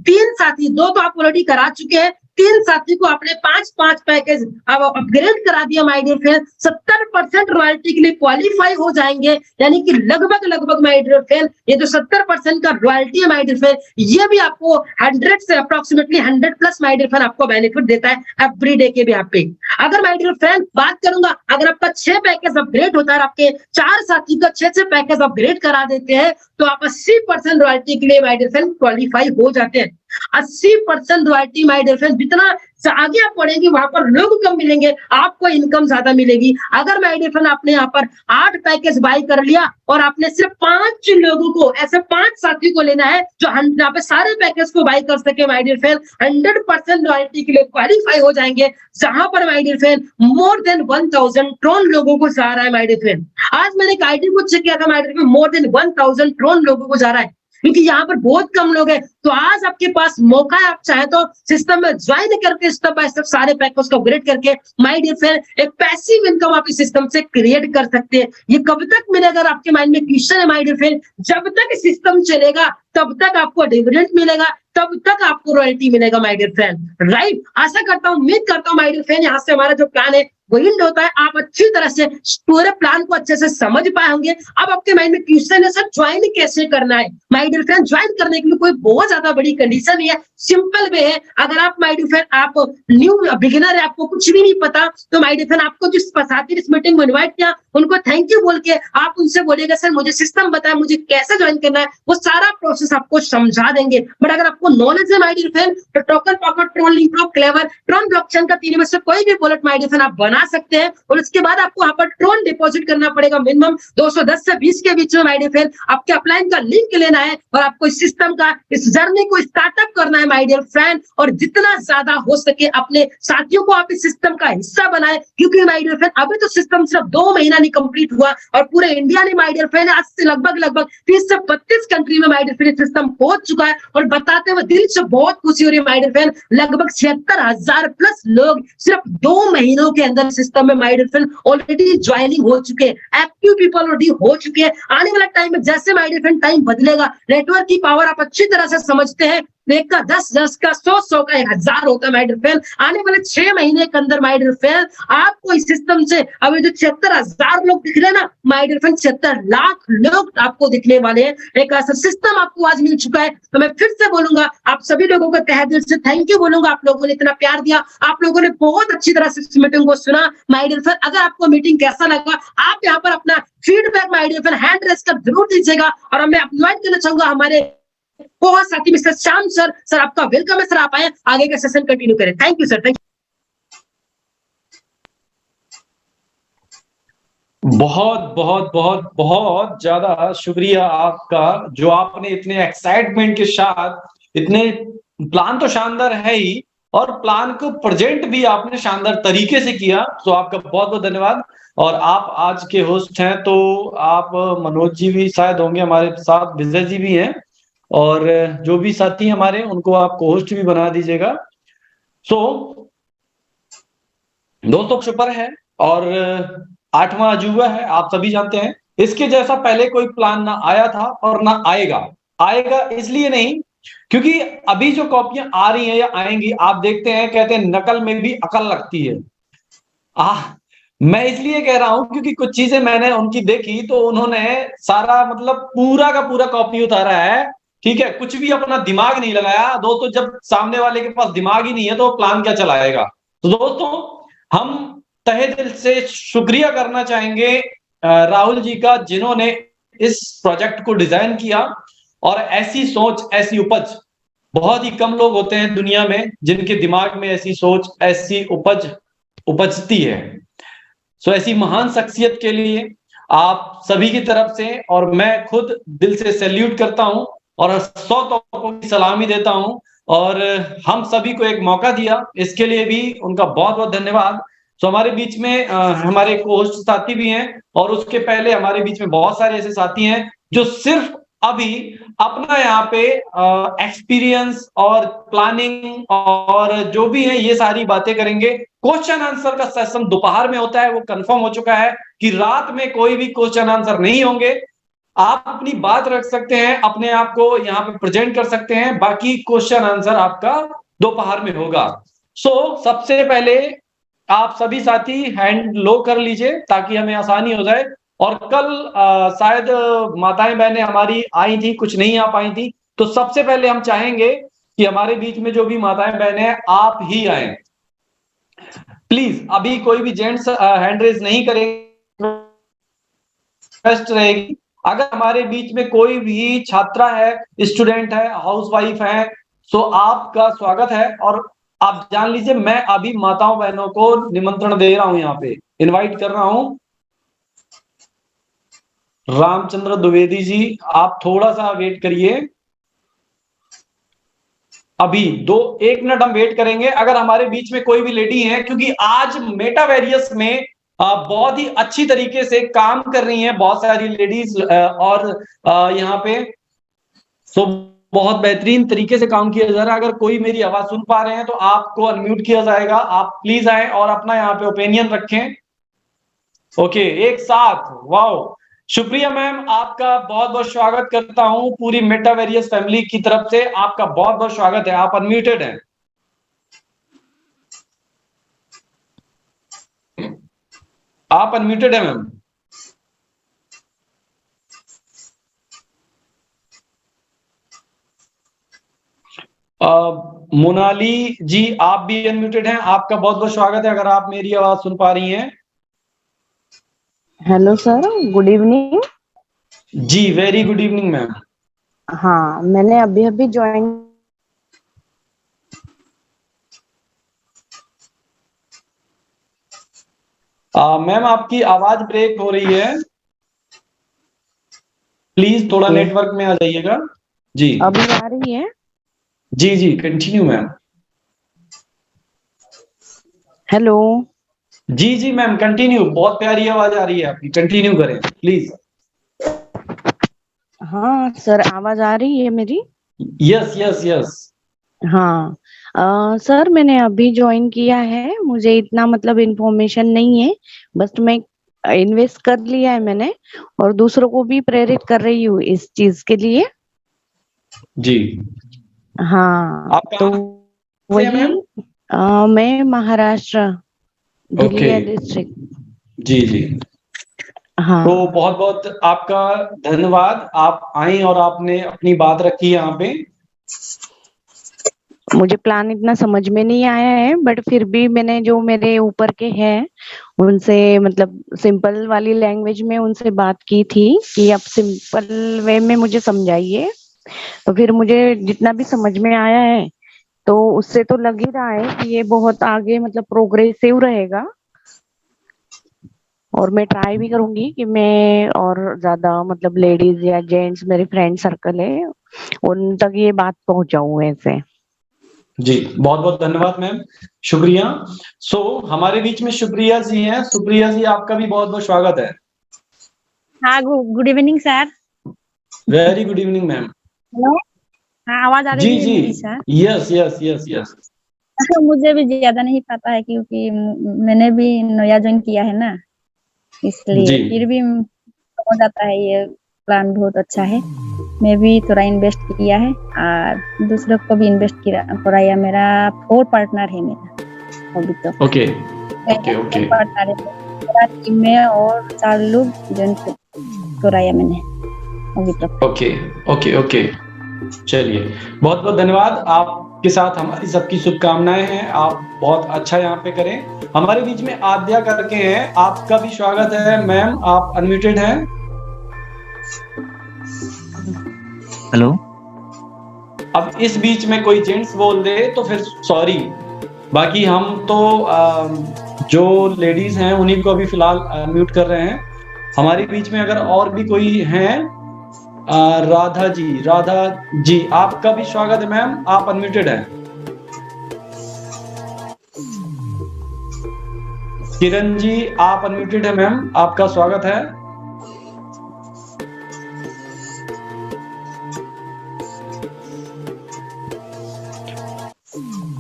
3 साथी, 2 तो आप ऑलरेडी करा चुके हैं, 3 साथी को आपने 5-5 पैकेज अब अपग्रेड करा दिया माय डियर फ्रेंड, 70% रॉयल्टी के लिए क्वालिफाई हो जाएंगे। यानी कि लगभग माय डियर फ्रेंड ये जो 70% का रॉयल्टी है माय डियर फ्रेंड, ये भी आपको 100 से अप्रोक्सीमेटली 100+ माय डियर फ्रेंड आपको बेनिफिट देता है एवरी डे के भी आप पे। अगर माय डियर फ्रेंड बात करूंगा, अगर आपका 6 पैकेज अपग्रेड होता है, आपके 4 साथी का 6 पैकेज अपग्रेड करा देते हैं, तो आप 80% रॉयल्टी के लिए माय डियर फ्रेंड क्वालिफाई हो जाते हैं। 80% रॉयल्टी माय डियर फ्रेंड। जितना आगे आप पढ़ेंगे वहां पर लोग कम मिलेंगे, आपको इनकम ज्यादा मिलेगी। अगर माय डियर फ्रेंड आपने यहाँ पर 8 पैकेज बाय कर लिया और आपने सिर्फ 5 लोगों को, ऐसे 5 साथियों को लेना है जो यहाँ पे सारे पैकेज को बाय कर सके माय डियर फ्रेंड, 100% रॉयल्टी के लिए क्वालिफाई हो जाएंगे। जहां पर my dear friend more than 1000 Tron लोगों को जा रहा है माय डियर फ्रेंड। आज मैंने एक आईडी को चेक किया था my dear friend, more than 1000 Tron लोगों को जा रहा है, क्योंकि यहाँ पर बहुत कम लोग हैं। तो आज आपके पास मौका है, आप चाहे तो सिस्टम में ज्वाइन करके स्टेप बाय स्टेप सारे पैकेज को अपग्रेड करके माय डियर फ्रेंड एक पैसिव इनकम आप इस सिस्टम से क्रिएट कर सकते हैं। ये कब तक मिलेगा, अगर आपके माइंड में क्वेश्चन है माय डियर फ्रेंड, जब तक सिस्टम चलेगा तब तक आपको डिविडेंड मिलेगा, तब तक आपको रॉयल्टी मिलेगा माय डियर फ्रेंड, राइट। आशा करता हूं, उम्मीद करता हूं माय डियर फ्रेंड यहाँ से हमारा जो प्लान है वो एंड होता है, आप अच्छी तरह से पूरे प्लान को अच्छे से समझ पाए होंगे। अब आपके माइंड में क्वेश्चन है सर ज्वाइन कैसे करना है। माय डियर फ्रेंड ज्वाइन करने के लिए कोई बहुत ज्यादा बड़ी कंडीशन नहीं है, सिंपल वे है। अगर आप माय डियर फ्रेंड आप न्यू बिगिनर है, आपको कुछ भी नहीं पता, तो माय डियर फ्रेंड आपको जिस साथी इस मीटिंग में इन्वाइट किया उनको थैंक यू बोल के आप उनसे बोलेगा सर मुझे सिस्टम बताया, मुझे कैसे ज्वाइन करना है, वो सारा प्रोसेस आपको समझा देंगे। बट अगर आपको नॉलेज है माय डियर फ्रेंड, तो token pocket, Tron link, clever, Tron blockchain का तीनों में से कोई भी वॉलेट माय डियर फ्रेंड आप बना सकते हैं। और उसके बाद आपको वहां पर ट्रोन डिपॉजिट करना पड़ेगा, मिनिमम 210 से 20 के बीच में माय डियर फ्रेंड। आपके अपलाइन का लिंक लेना है और आपको इस सिस्टम का, इस जर्नी को स्टार्टअप करना है माय डियर फ्रेंड। और जितना ज्यादा हो सके अपने साथियों को आप इस सिस्टम का हिस्सा बनाए, क्योंकि माय डियर फ्रेंड अभी तो सिस्टम सिर्फ 2 महीना नहीं कंप्लीट हुआ और पूरे इंडिया ने माय डियर फ्रेंड आज से लगभग 30 से 32 कंट्री में माय डियर फ्रेंड सिस्टम पहुंच चुका है। और बताते हुए दिल से बहुत खुशी हो रही है माय डियर फ्रेंड, लगभग 76,000 प्लस लोग सिर्फ 2 महीनों के अंदर सिस्टम में my dear friend already joining हो चुके हैं, एक्टिव पीपल ऑलरेडी हो चुके हैं। आने वाला टाइम में जैसे माय डियर फ्रेंड टाइम बदलेगा, नेटवर्क की पावर आप अच्छी तरह से समझते हैं, एक का 10, 10 का 100, 100 का 1000 होता है माय डियर फ्रेंड। आने वाले 6 महीने के अंदर माय डियर फ्रेंड आपको इस सिस्टम से अभी जो 76,000 लोग दिख रहे हैं ना माय डियर फ्रेंड, 76 लाख लोग आपको दिखने वाले हैं। एक ऐसा सिस्टम आपको आज मिल चुका है। तो मैं फिर से बोलूंगा, आप सभी लोगों को तहे दिल से थैंक यू बोलूंगा। आप लोगों ने इतना प्यार दिया, आप लोगों ने बहुत अच्छी तरह से इस मीटिंग को सुना माय डियर फ्रेंड। अगर आपको मीटिंग कैसा लगा, आप यहाँ पर अपना feedback my dear friend hand raise कर जरूर दीजिएगा। और मैं इन्वाइट करना चाहूंगा हमारे बहुत साथी मिस्टर श्याम सर, सर आपका वेलकम है, सर आप आए आगे का सेशन कंटिन्यू करें। Thank you sir, thank you. बहुत ज्यादा शुक्रिया आपका, जो आपने इतने एक्साइटमेंट के साथ, इतने प्लान तो शानदार है ही और प्लान को प्रेजेंट भी आपने शानदार तरीके से किया, तो आपका बहुत बहुत धन्यवाद। और आप आज के होस्ट हैं, तो आप मनोज जी भी शायद होंगे हमारे साथ, विजय जी भी हैं, और जो भी साथी हमारे उनको आप होस्ट भी बना दीजिएगा। सो दोस्तों शुक्र है, और 8वां अजूबा है, आप सभी जानते हैं। इसके जैसा पहले कोई प्लान ना आया था और ना आएगा इसलिए नहीं क्योंकि अभी जो कॉपियां आ रही हैं या आएंगी, आप देखते हैं कहते हैं नकल में भी अकल लगती है। मैं इसलिए कह रहा हूं क्योंकि कुछ चीजें मैंने उनकी देखी, तो उन्होंने सारा मतलब पूरा का पूरा कॉपी उतारा है, ठीक है, कुछ भी अपना दिमाग नहीं लगाया। दोस्तों जब सामने वाले के पास दिमाग ही नहीं है तो प्लान क्या चलाएगा। तो दोस्तों हम तहे दिल से शुक्रिया करना चाहेंगे राहुल जी का, जिन्होंने इस प्रोजेक्ट को डिजाइन किया। और ऐसी सोच, ऐसी उपज बहुत ही कम लोग होते हैं दुनिया में जिनके दिमाग में ऐसी सोच, ऐसी उपज उपजती है। सो ऐसी महान शख्सियत के लिए आप सभी की तरफ से, और मैं खुद दिल से सैल्यूट करता हूं और 100 तोपों की सलामी देता हूं। और हम सभी को एक मौका दिया, इसके लिए भी उनका बहुत बहुत धन्यवाद। सो हमारे बीच में हमारे होस्ट साथी भी हैं, और उसके पहले हमारे बीच में बहुत सारे ऐसे साथी हैं जो सिर्फ अभी अपना यहाँ पे एक्सपीरियंस और प्लानिंग और जो भी है ये सारी बातें करेंगे। क्वेश्चन आंसर का सेशन दोपहर में होता है, वो कंफर्म हो चुका है कि रात में कोई भी क्वेश्चन आंसर नहीं होंगे। आप अपनी बात रख सकते हैं, अपने आप को यहाँ पे प्रेजेंट कर सकते हैं, बाकी क्वेश्चन आंसर आपका दोपहर में होगा। सो सबसे पहले आप सभी साथी हैंड लो कर लीजिए ताकि हमें आसानी हो जाए। और कल शायद माताएं बहनें हमारी आई थी, कुछ नहीं आ पाई थी, तो सबसे पहले हम चाहेंगे कि हमारे बीच में जो भी माताएं बहनें हैं आप ही आए प्लीज। अभी कोई भी जेंट्स हैंड रेज नहीं करेंगे, बेस्ट रहेगी। अगर हमारे बीच में कोई भी छात्रा है, स्टूडेंट है, हाउसवाइफ है, सो आपका स्वागत है। और आप जान लीजिए, मैं अभी माताओं बहनों को निमंत्रण दे रहा हूं, यहाँ पे इनवाइट कर रहा हूं। रामचंद्र द्विवेदी जी, आप थोड़ा सा वेट करिए, अभी 1 मिनट हम वेट करेंगे। अगर हमारे बीच में कोई भी लेडी है, क्योंकि आज मेटावेरियस में बहुत ही अच्छी तरीके से काम कर रही हैं बहुत सारी लेडीज, और यहाँ पे सो बहुत बेहतरीन तरीके से काम किया जा रहा है। अगर कोई मेरी आवाज सुन पा रहे हैं तो आपको अनम्यूट किया जाएगा, आप प्लीज आए और अपना यहाँ पे ओपिनियन रखें। ओके, एक साथ, वाओ, शुक्रिया मैम, आपका बहुत बहुत स्वागत करता हूं पूरी मेटावेरियस फैमिली की तरफ से। आपका बहुत बहुत स्वागत है, आप अनम्यूटेड हैं। आप अनम्यूटेड हैं मैम। मोनाली जी, आप भी अनम्यूटेड हैं, आपका बहुत बहुत स्वागत है अगर आप मेरी आवाज सुन पा रही हैं। Hello sir, good evening. जी, वेरी गुड इवनिंग मैम। हाँ, मैंने अभी अभी ज्वाइन। मैम आपकी आवाज ब्रेक हो रही है, प्लीज थोड़ा नेटवर्क में आ जाइएगा। जी, अभी आ रही है? जी जी, कंटिन्यू मैम। हेलो। जी जी मैम, कंटिन्यू, बहुत प्यारी आवाज आ रही है आपकी, कंटिन्यू करें प्लीज। हाँ सर, आवाज आ रही है मेरी? Yes yes yes. हाँ सर, मैंने अभी ज्वाइन किया है, मुझे इतना मतलब इन्फॉर्मेशन नहीं है, बस मैं इन्वेस्ट कर लिया है मैंने, और दूसरों को भी प्रेरित कर रही हूँ इस चीज के लिए। जी, हाँ, आप तो कहाँ से हैं वही मैं महाराष्ट्र, दिल्ली डिस्ट्रिक्ट। जी जी, हाँ, तो बहुत बहुत आपका धन्यवाद, आप आई और आपने अपनी बात रखी यहाँ पे। मुझे प्लान इतना समझ में नहीं आया है, बट फिर भी मैंने जो मेरे ऊपर के हैं उनसे मतलब सिंपल वाली लैंग्वेज में उनसे बात की थी कि आप सिंपल वे में मुझे समझाइए। तो फिर मुझे जितना भी समझ में आया है तो उससे तो लग ही रहा है कि ये बहुत आगे मतलब प्रोग्रेसिव रहेगा, और मैं ट्राई भी करूंगी कि मैं और ज्यादा मतलब लेडीज या जेंट्स मेरे फ्रेंड सर्कल है उन तक ये बात पहुंचाऊं ऐसे। जी, बहुत बहुत धन्यवाद मैम, शुक्रिया। सो हमारे बीच में सुप्रिया जी हैं। सुप्रिया जी, आपका भी बहुत बहुत स्वागत है। हाँ, good evening sir. Very good evening ma'am. Hello, हाँ आवाज आ जी रही है जी, मेरी sir? Yes yes yes yes. मुझे भी ज्यादा नहीं पता है क्योंकि मैंने भी नया ज्वाइन किया है ना, इसलिए जी। फिर भी हो जाता है। ये प्लान बहुत अच्छा है, मैं भी थोड़ा इन्वेस्ट किया है और दूसरों को भी इन्वेस्ट कराया। मेरा 4 पार्टनर है मेरा अभी तो। ओके ओके ओके, पार्टनर है मेरा टीम में, और 4 लोग ज्वाइन कराया मैंने अभी तक। ओके ओके ओके, चलिए बहुत बहुत धन्यवाद। आपके साथ हमारी सबकी शुभकामनाएं हैं, आप बहुत अच्छा यहाँ पे करें। हमारे बीच में आद्या करके हैं, आपका भी स्वागत है मैम, आप अनम्यूटेड हैं। हेलो। अब इस बीच में कोई जेंट्स बोल दे तो फिर सॉरी, बाकी हम तो जो लेडीज हैं उन्हीं को अभी फिलहाल म्यूट कर रहे हैं। हमारे बीच में अगर और भी कोई हैं, राधा जी, आपका भी स्वागत है मैम, आप अनम्यूटेड हैं। किरण जी, आप अनम्यूटेड है मैम, आपका स्वागत है।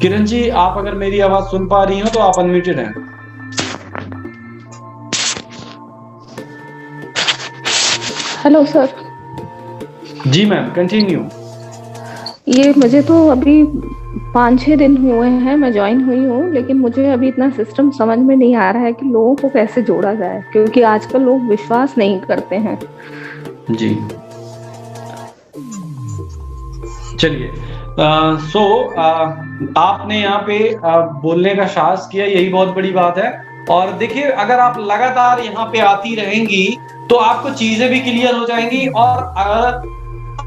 किरण जी, आप अगर मेरी आवाज सुन पा रही हो तो आप अनम्यूटेड हैं। Hello sir. जी मैम, कंटिन्यू। ये मुझे तो अभी 5-6 दिन हुए हैं मैं ज्वाइन हुई हूँ, लेकिन मुझे अभी इतना सिस्टम समझ में नहीं आ रहा है कि लोगों को कैसे जोड़ा जाए, क्योंकि आजकल लोग विश्वास नहीं करते हैं। जी, चलिए, आपने यहाँ पे बोलने का साहस किया, यही बहुत बड़ी बात है। और देखिए, अगर आप लगातार यहाँ पे आती रहेंगी तो आपको चीजें भी क्लियर हो जाएंगी, और अगर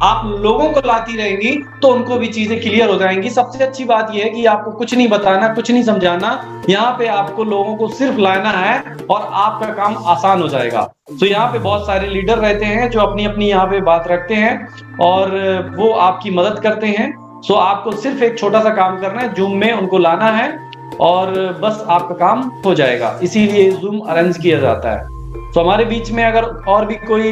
आप लोगों को लाती रहेंगी तो उनको भी चीजें क्लियर हो जाएंगी। सबसे अच्छी बात यह है कि आपको कुछ नहीं बताना, कुछ नहीं समझाना, यहाँ पे आपको लोगों को सिर्फ लाना है और आपका काम आसान हो जाएगा। तो यहाँ पे बहुत सारे लीडर रहते हैं जो अपनी अपनी यहाँ पे बात रखते हैं और वो आपकी मदद करते हैं। सो आपको सिर्फ एक छोटा सा काम करना है, जूम में उनको लाना है और बस आपका काम हो जाएगा। इसीलिए जूम अरेंज किया जाता है। तो हमारे बीच में अगर और भी कोई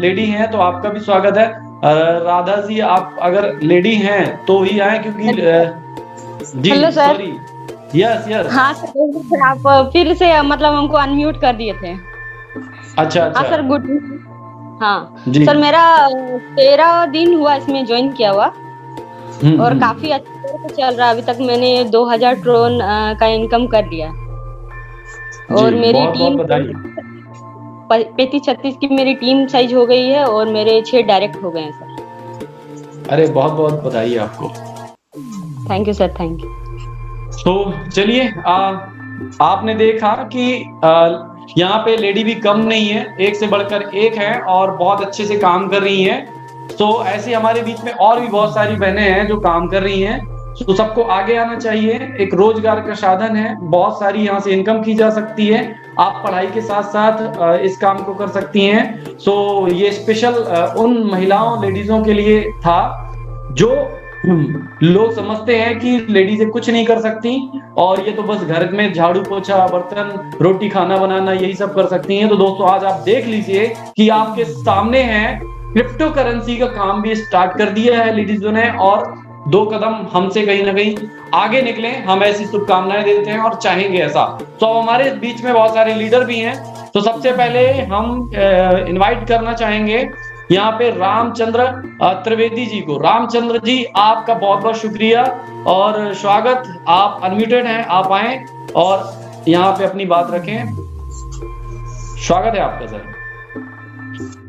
लेडी हैं तो आपका भी स्वागत है। राधा जी, आप अगर लेडी हैं तो ही आए, क्योंकि जी hello sir. Sorry, yes yes, हाँ सर, आप फिर से मतलब हमको अनम्यूट कर दिए थे। अच्छा हाँ अच्छा सर, गुड। हाँ जी। सर, मेरा 13 दिन हुआ इसमें ज्वाइन किया हुआ और हम्म। काफी अच्छा से चल रहा है। अभी तक मैंने 2000 ट्रोन का इनकम कर लिया और जी, मेरी बहुत बहुत टीम बधाई। 35-36 की मेरी टीम साइज हो गई है और मेरे 6 डायरेक्ट हो गए हैं सर। अरे बहुत बहुत बधाई आपको। Thank you sir, thank you. तो चलिए, आपने देखा कि यहाँ पे लेडी भी कम नहीं है, एक से बढ़कर एक है और बहुत अच्छे से काम कर रही हैं। तो ऐसे हमारे बीच में और भी बहुत सारी बहनें हैं जो काम कर रही हैं। तो सबको आगे आना चाहिए। एक रोजगार का साधन है, बहुत सारी यहाँ से इनकम की जा सकती है। आप पढ़ाई के साथ साथ इस काम को कर सकती हैं। सो ये स्पेशल उन महिलाओं, लेडीजों के लिए था जो लोग समझते हैं कि लेडीजें कुछ नहीं कर सकती और ये तो बस घर में झाड़ू पोछा, बर्तन, रोटी, खाना बनाना यही सब कर सकती हैं। तो दोस्तों, आज आप देख लीजिए कि आपके सामने है, क्रिप्टो करेंसी का काम भी स्टार्ट कर दिया है लेडीजों ने और 2 कदम हमसे कहीं ना कहीं आगे निकले, हम ऐसी शुभकामनाएं देते हैं और चाहेंगे ऐसा। तो हमारे बीच में बहुत सारे लीडर भी हैं। तो सबसे पहले हम इनवाइट करना चाहेंगे यहाँ पे रामचंद्र त्रिवेदी जी को। रामचंद्र जी, आपका बहुत बहुत शुक्रिया और स्वागत। आप अनम्यूटेड हैं, आप आए और यहाँ पे अपनी बात रखें। स्वागत है आपका सर।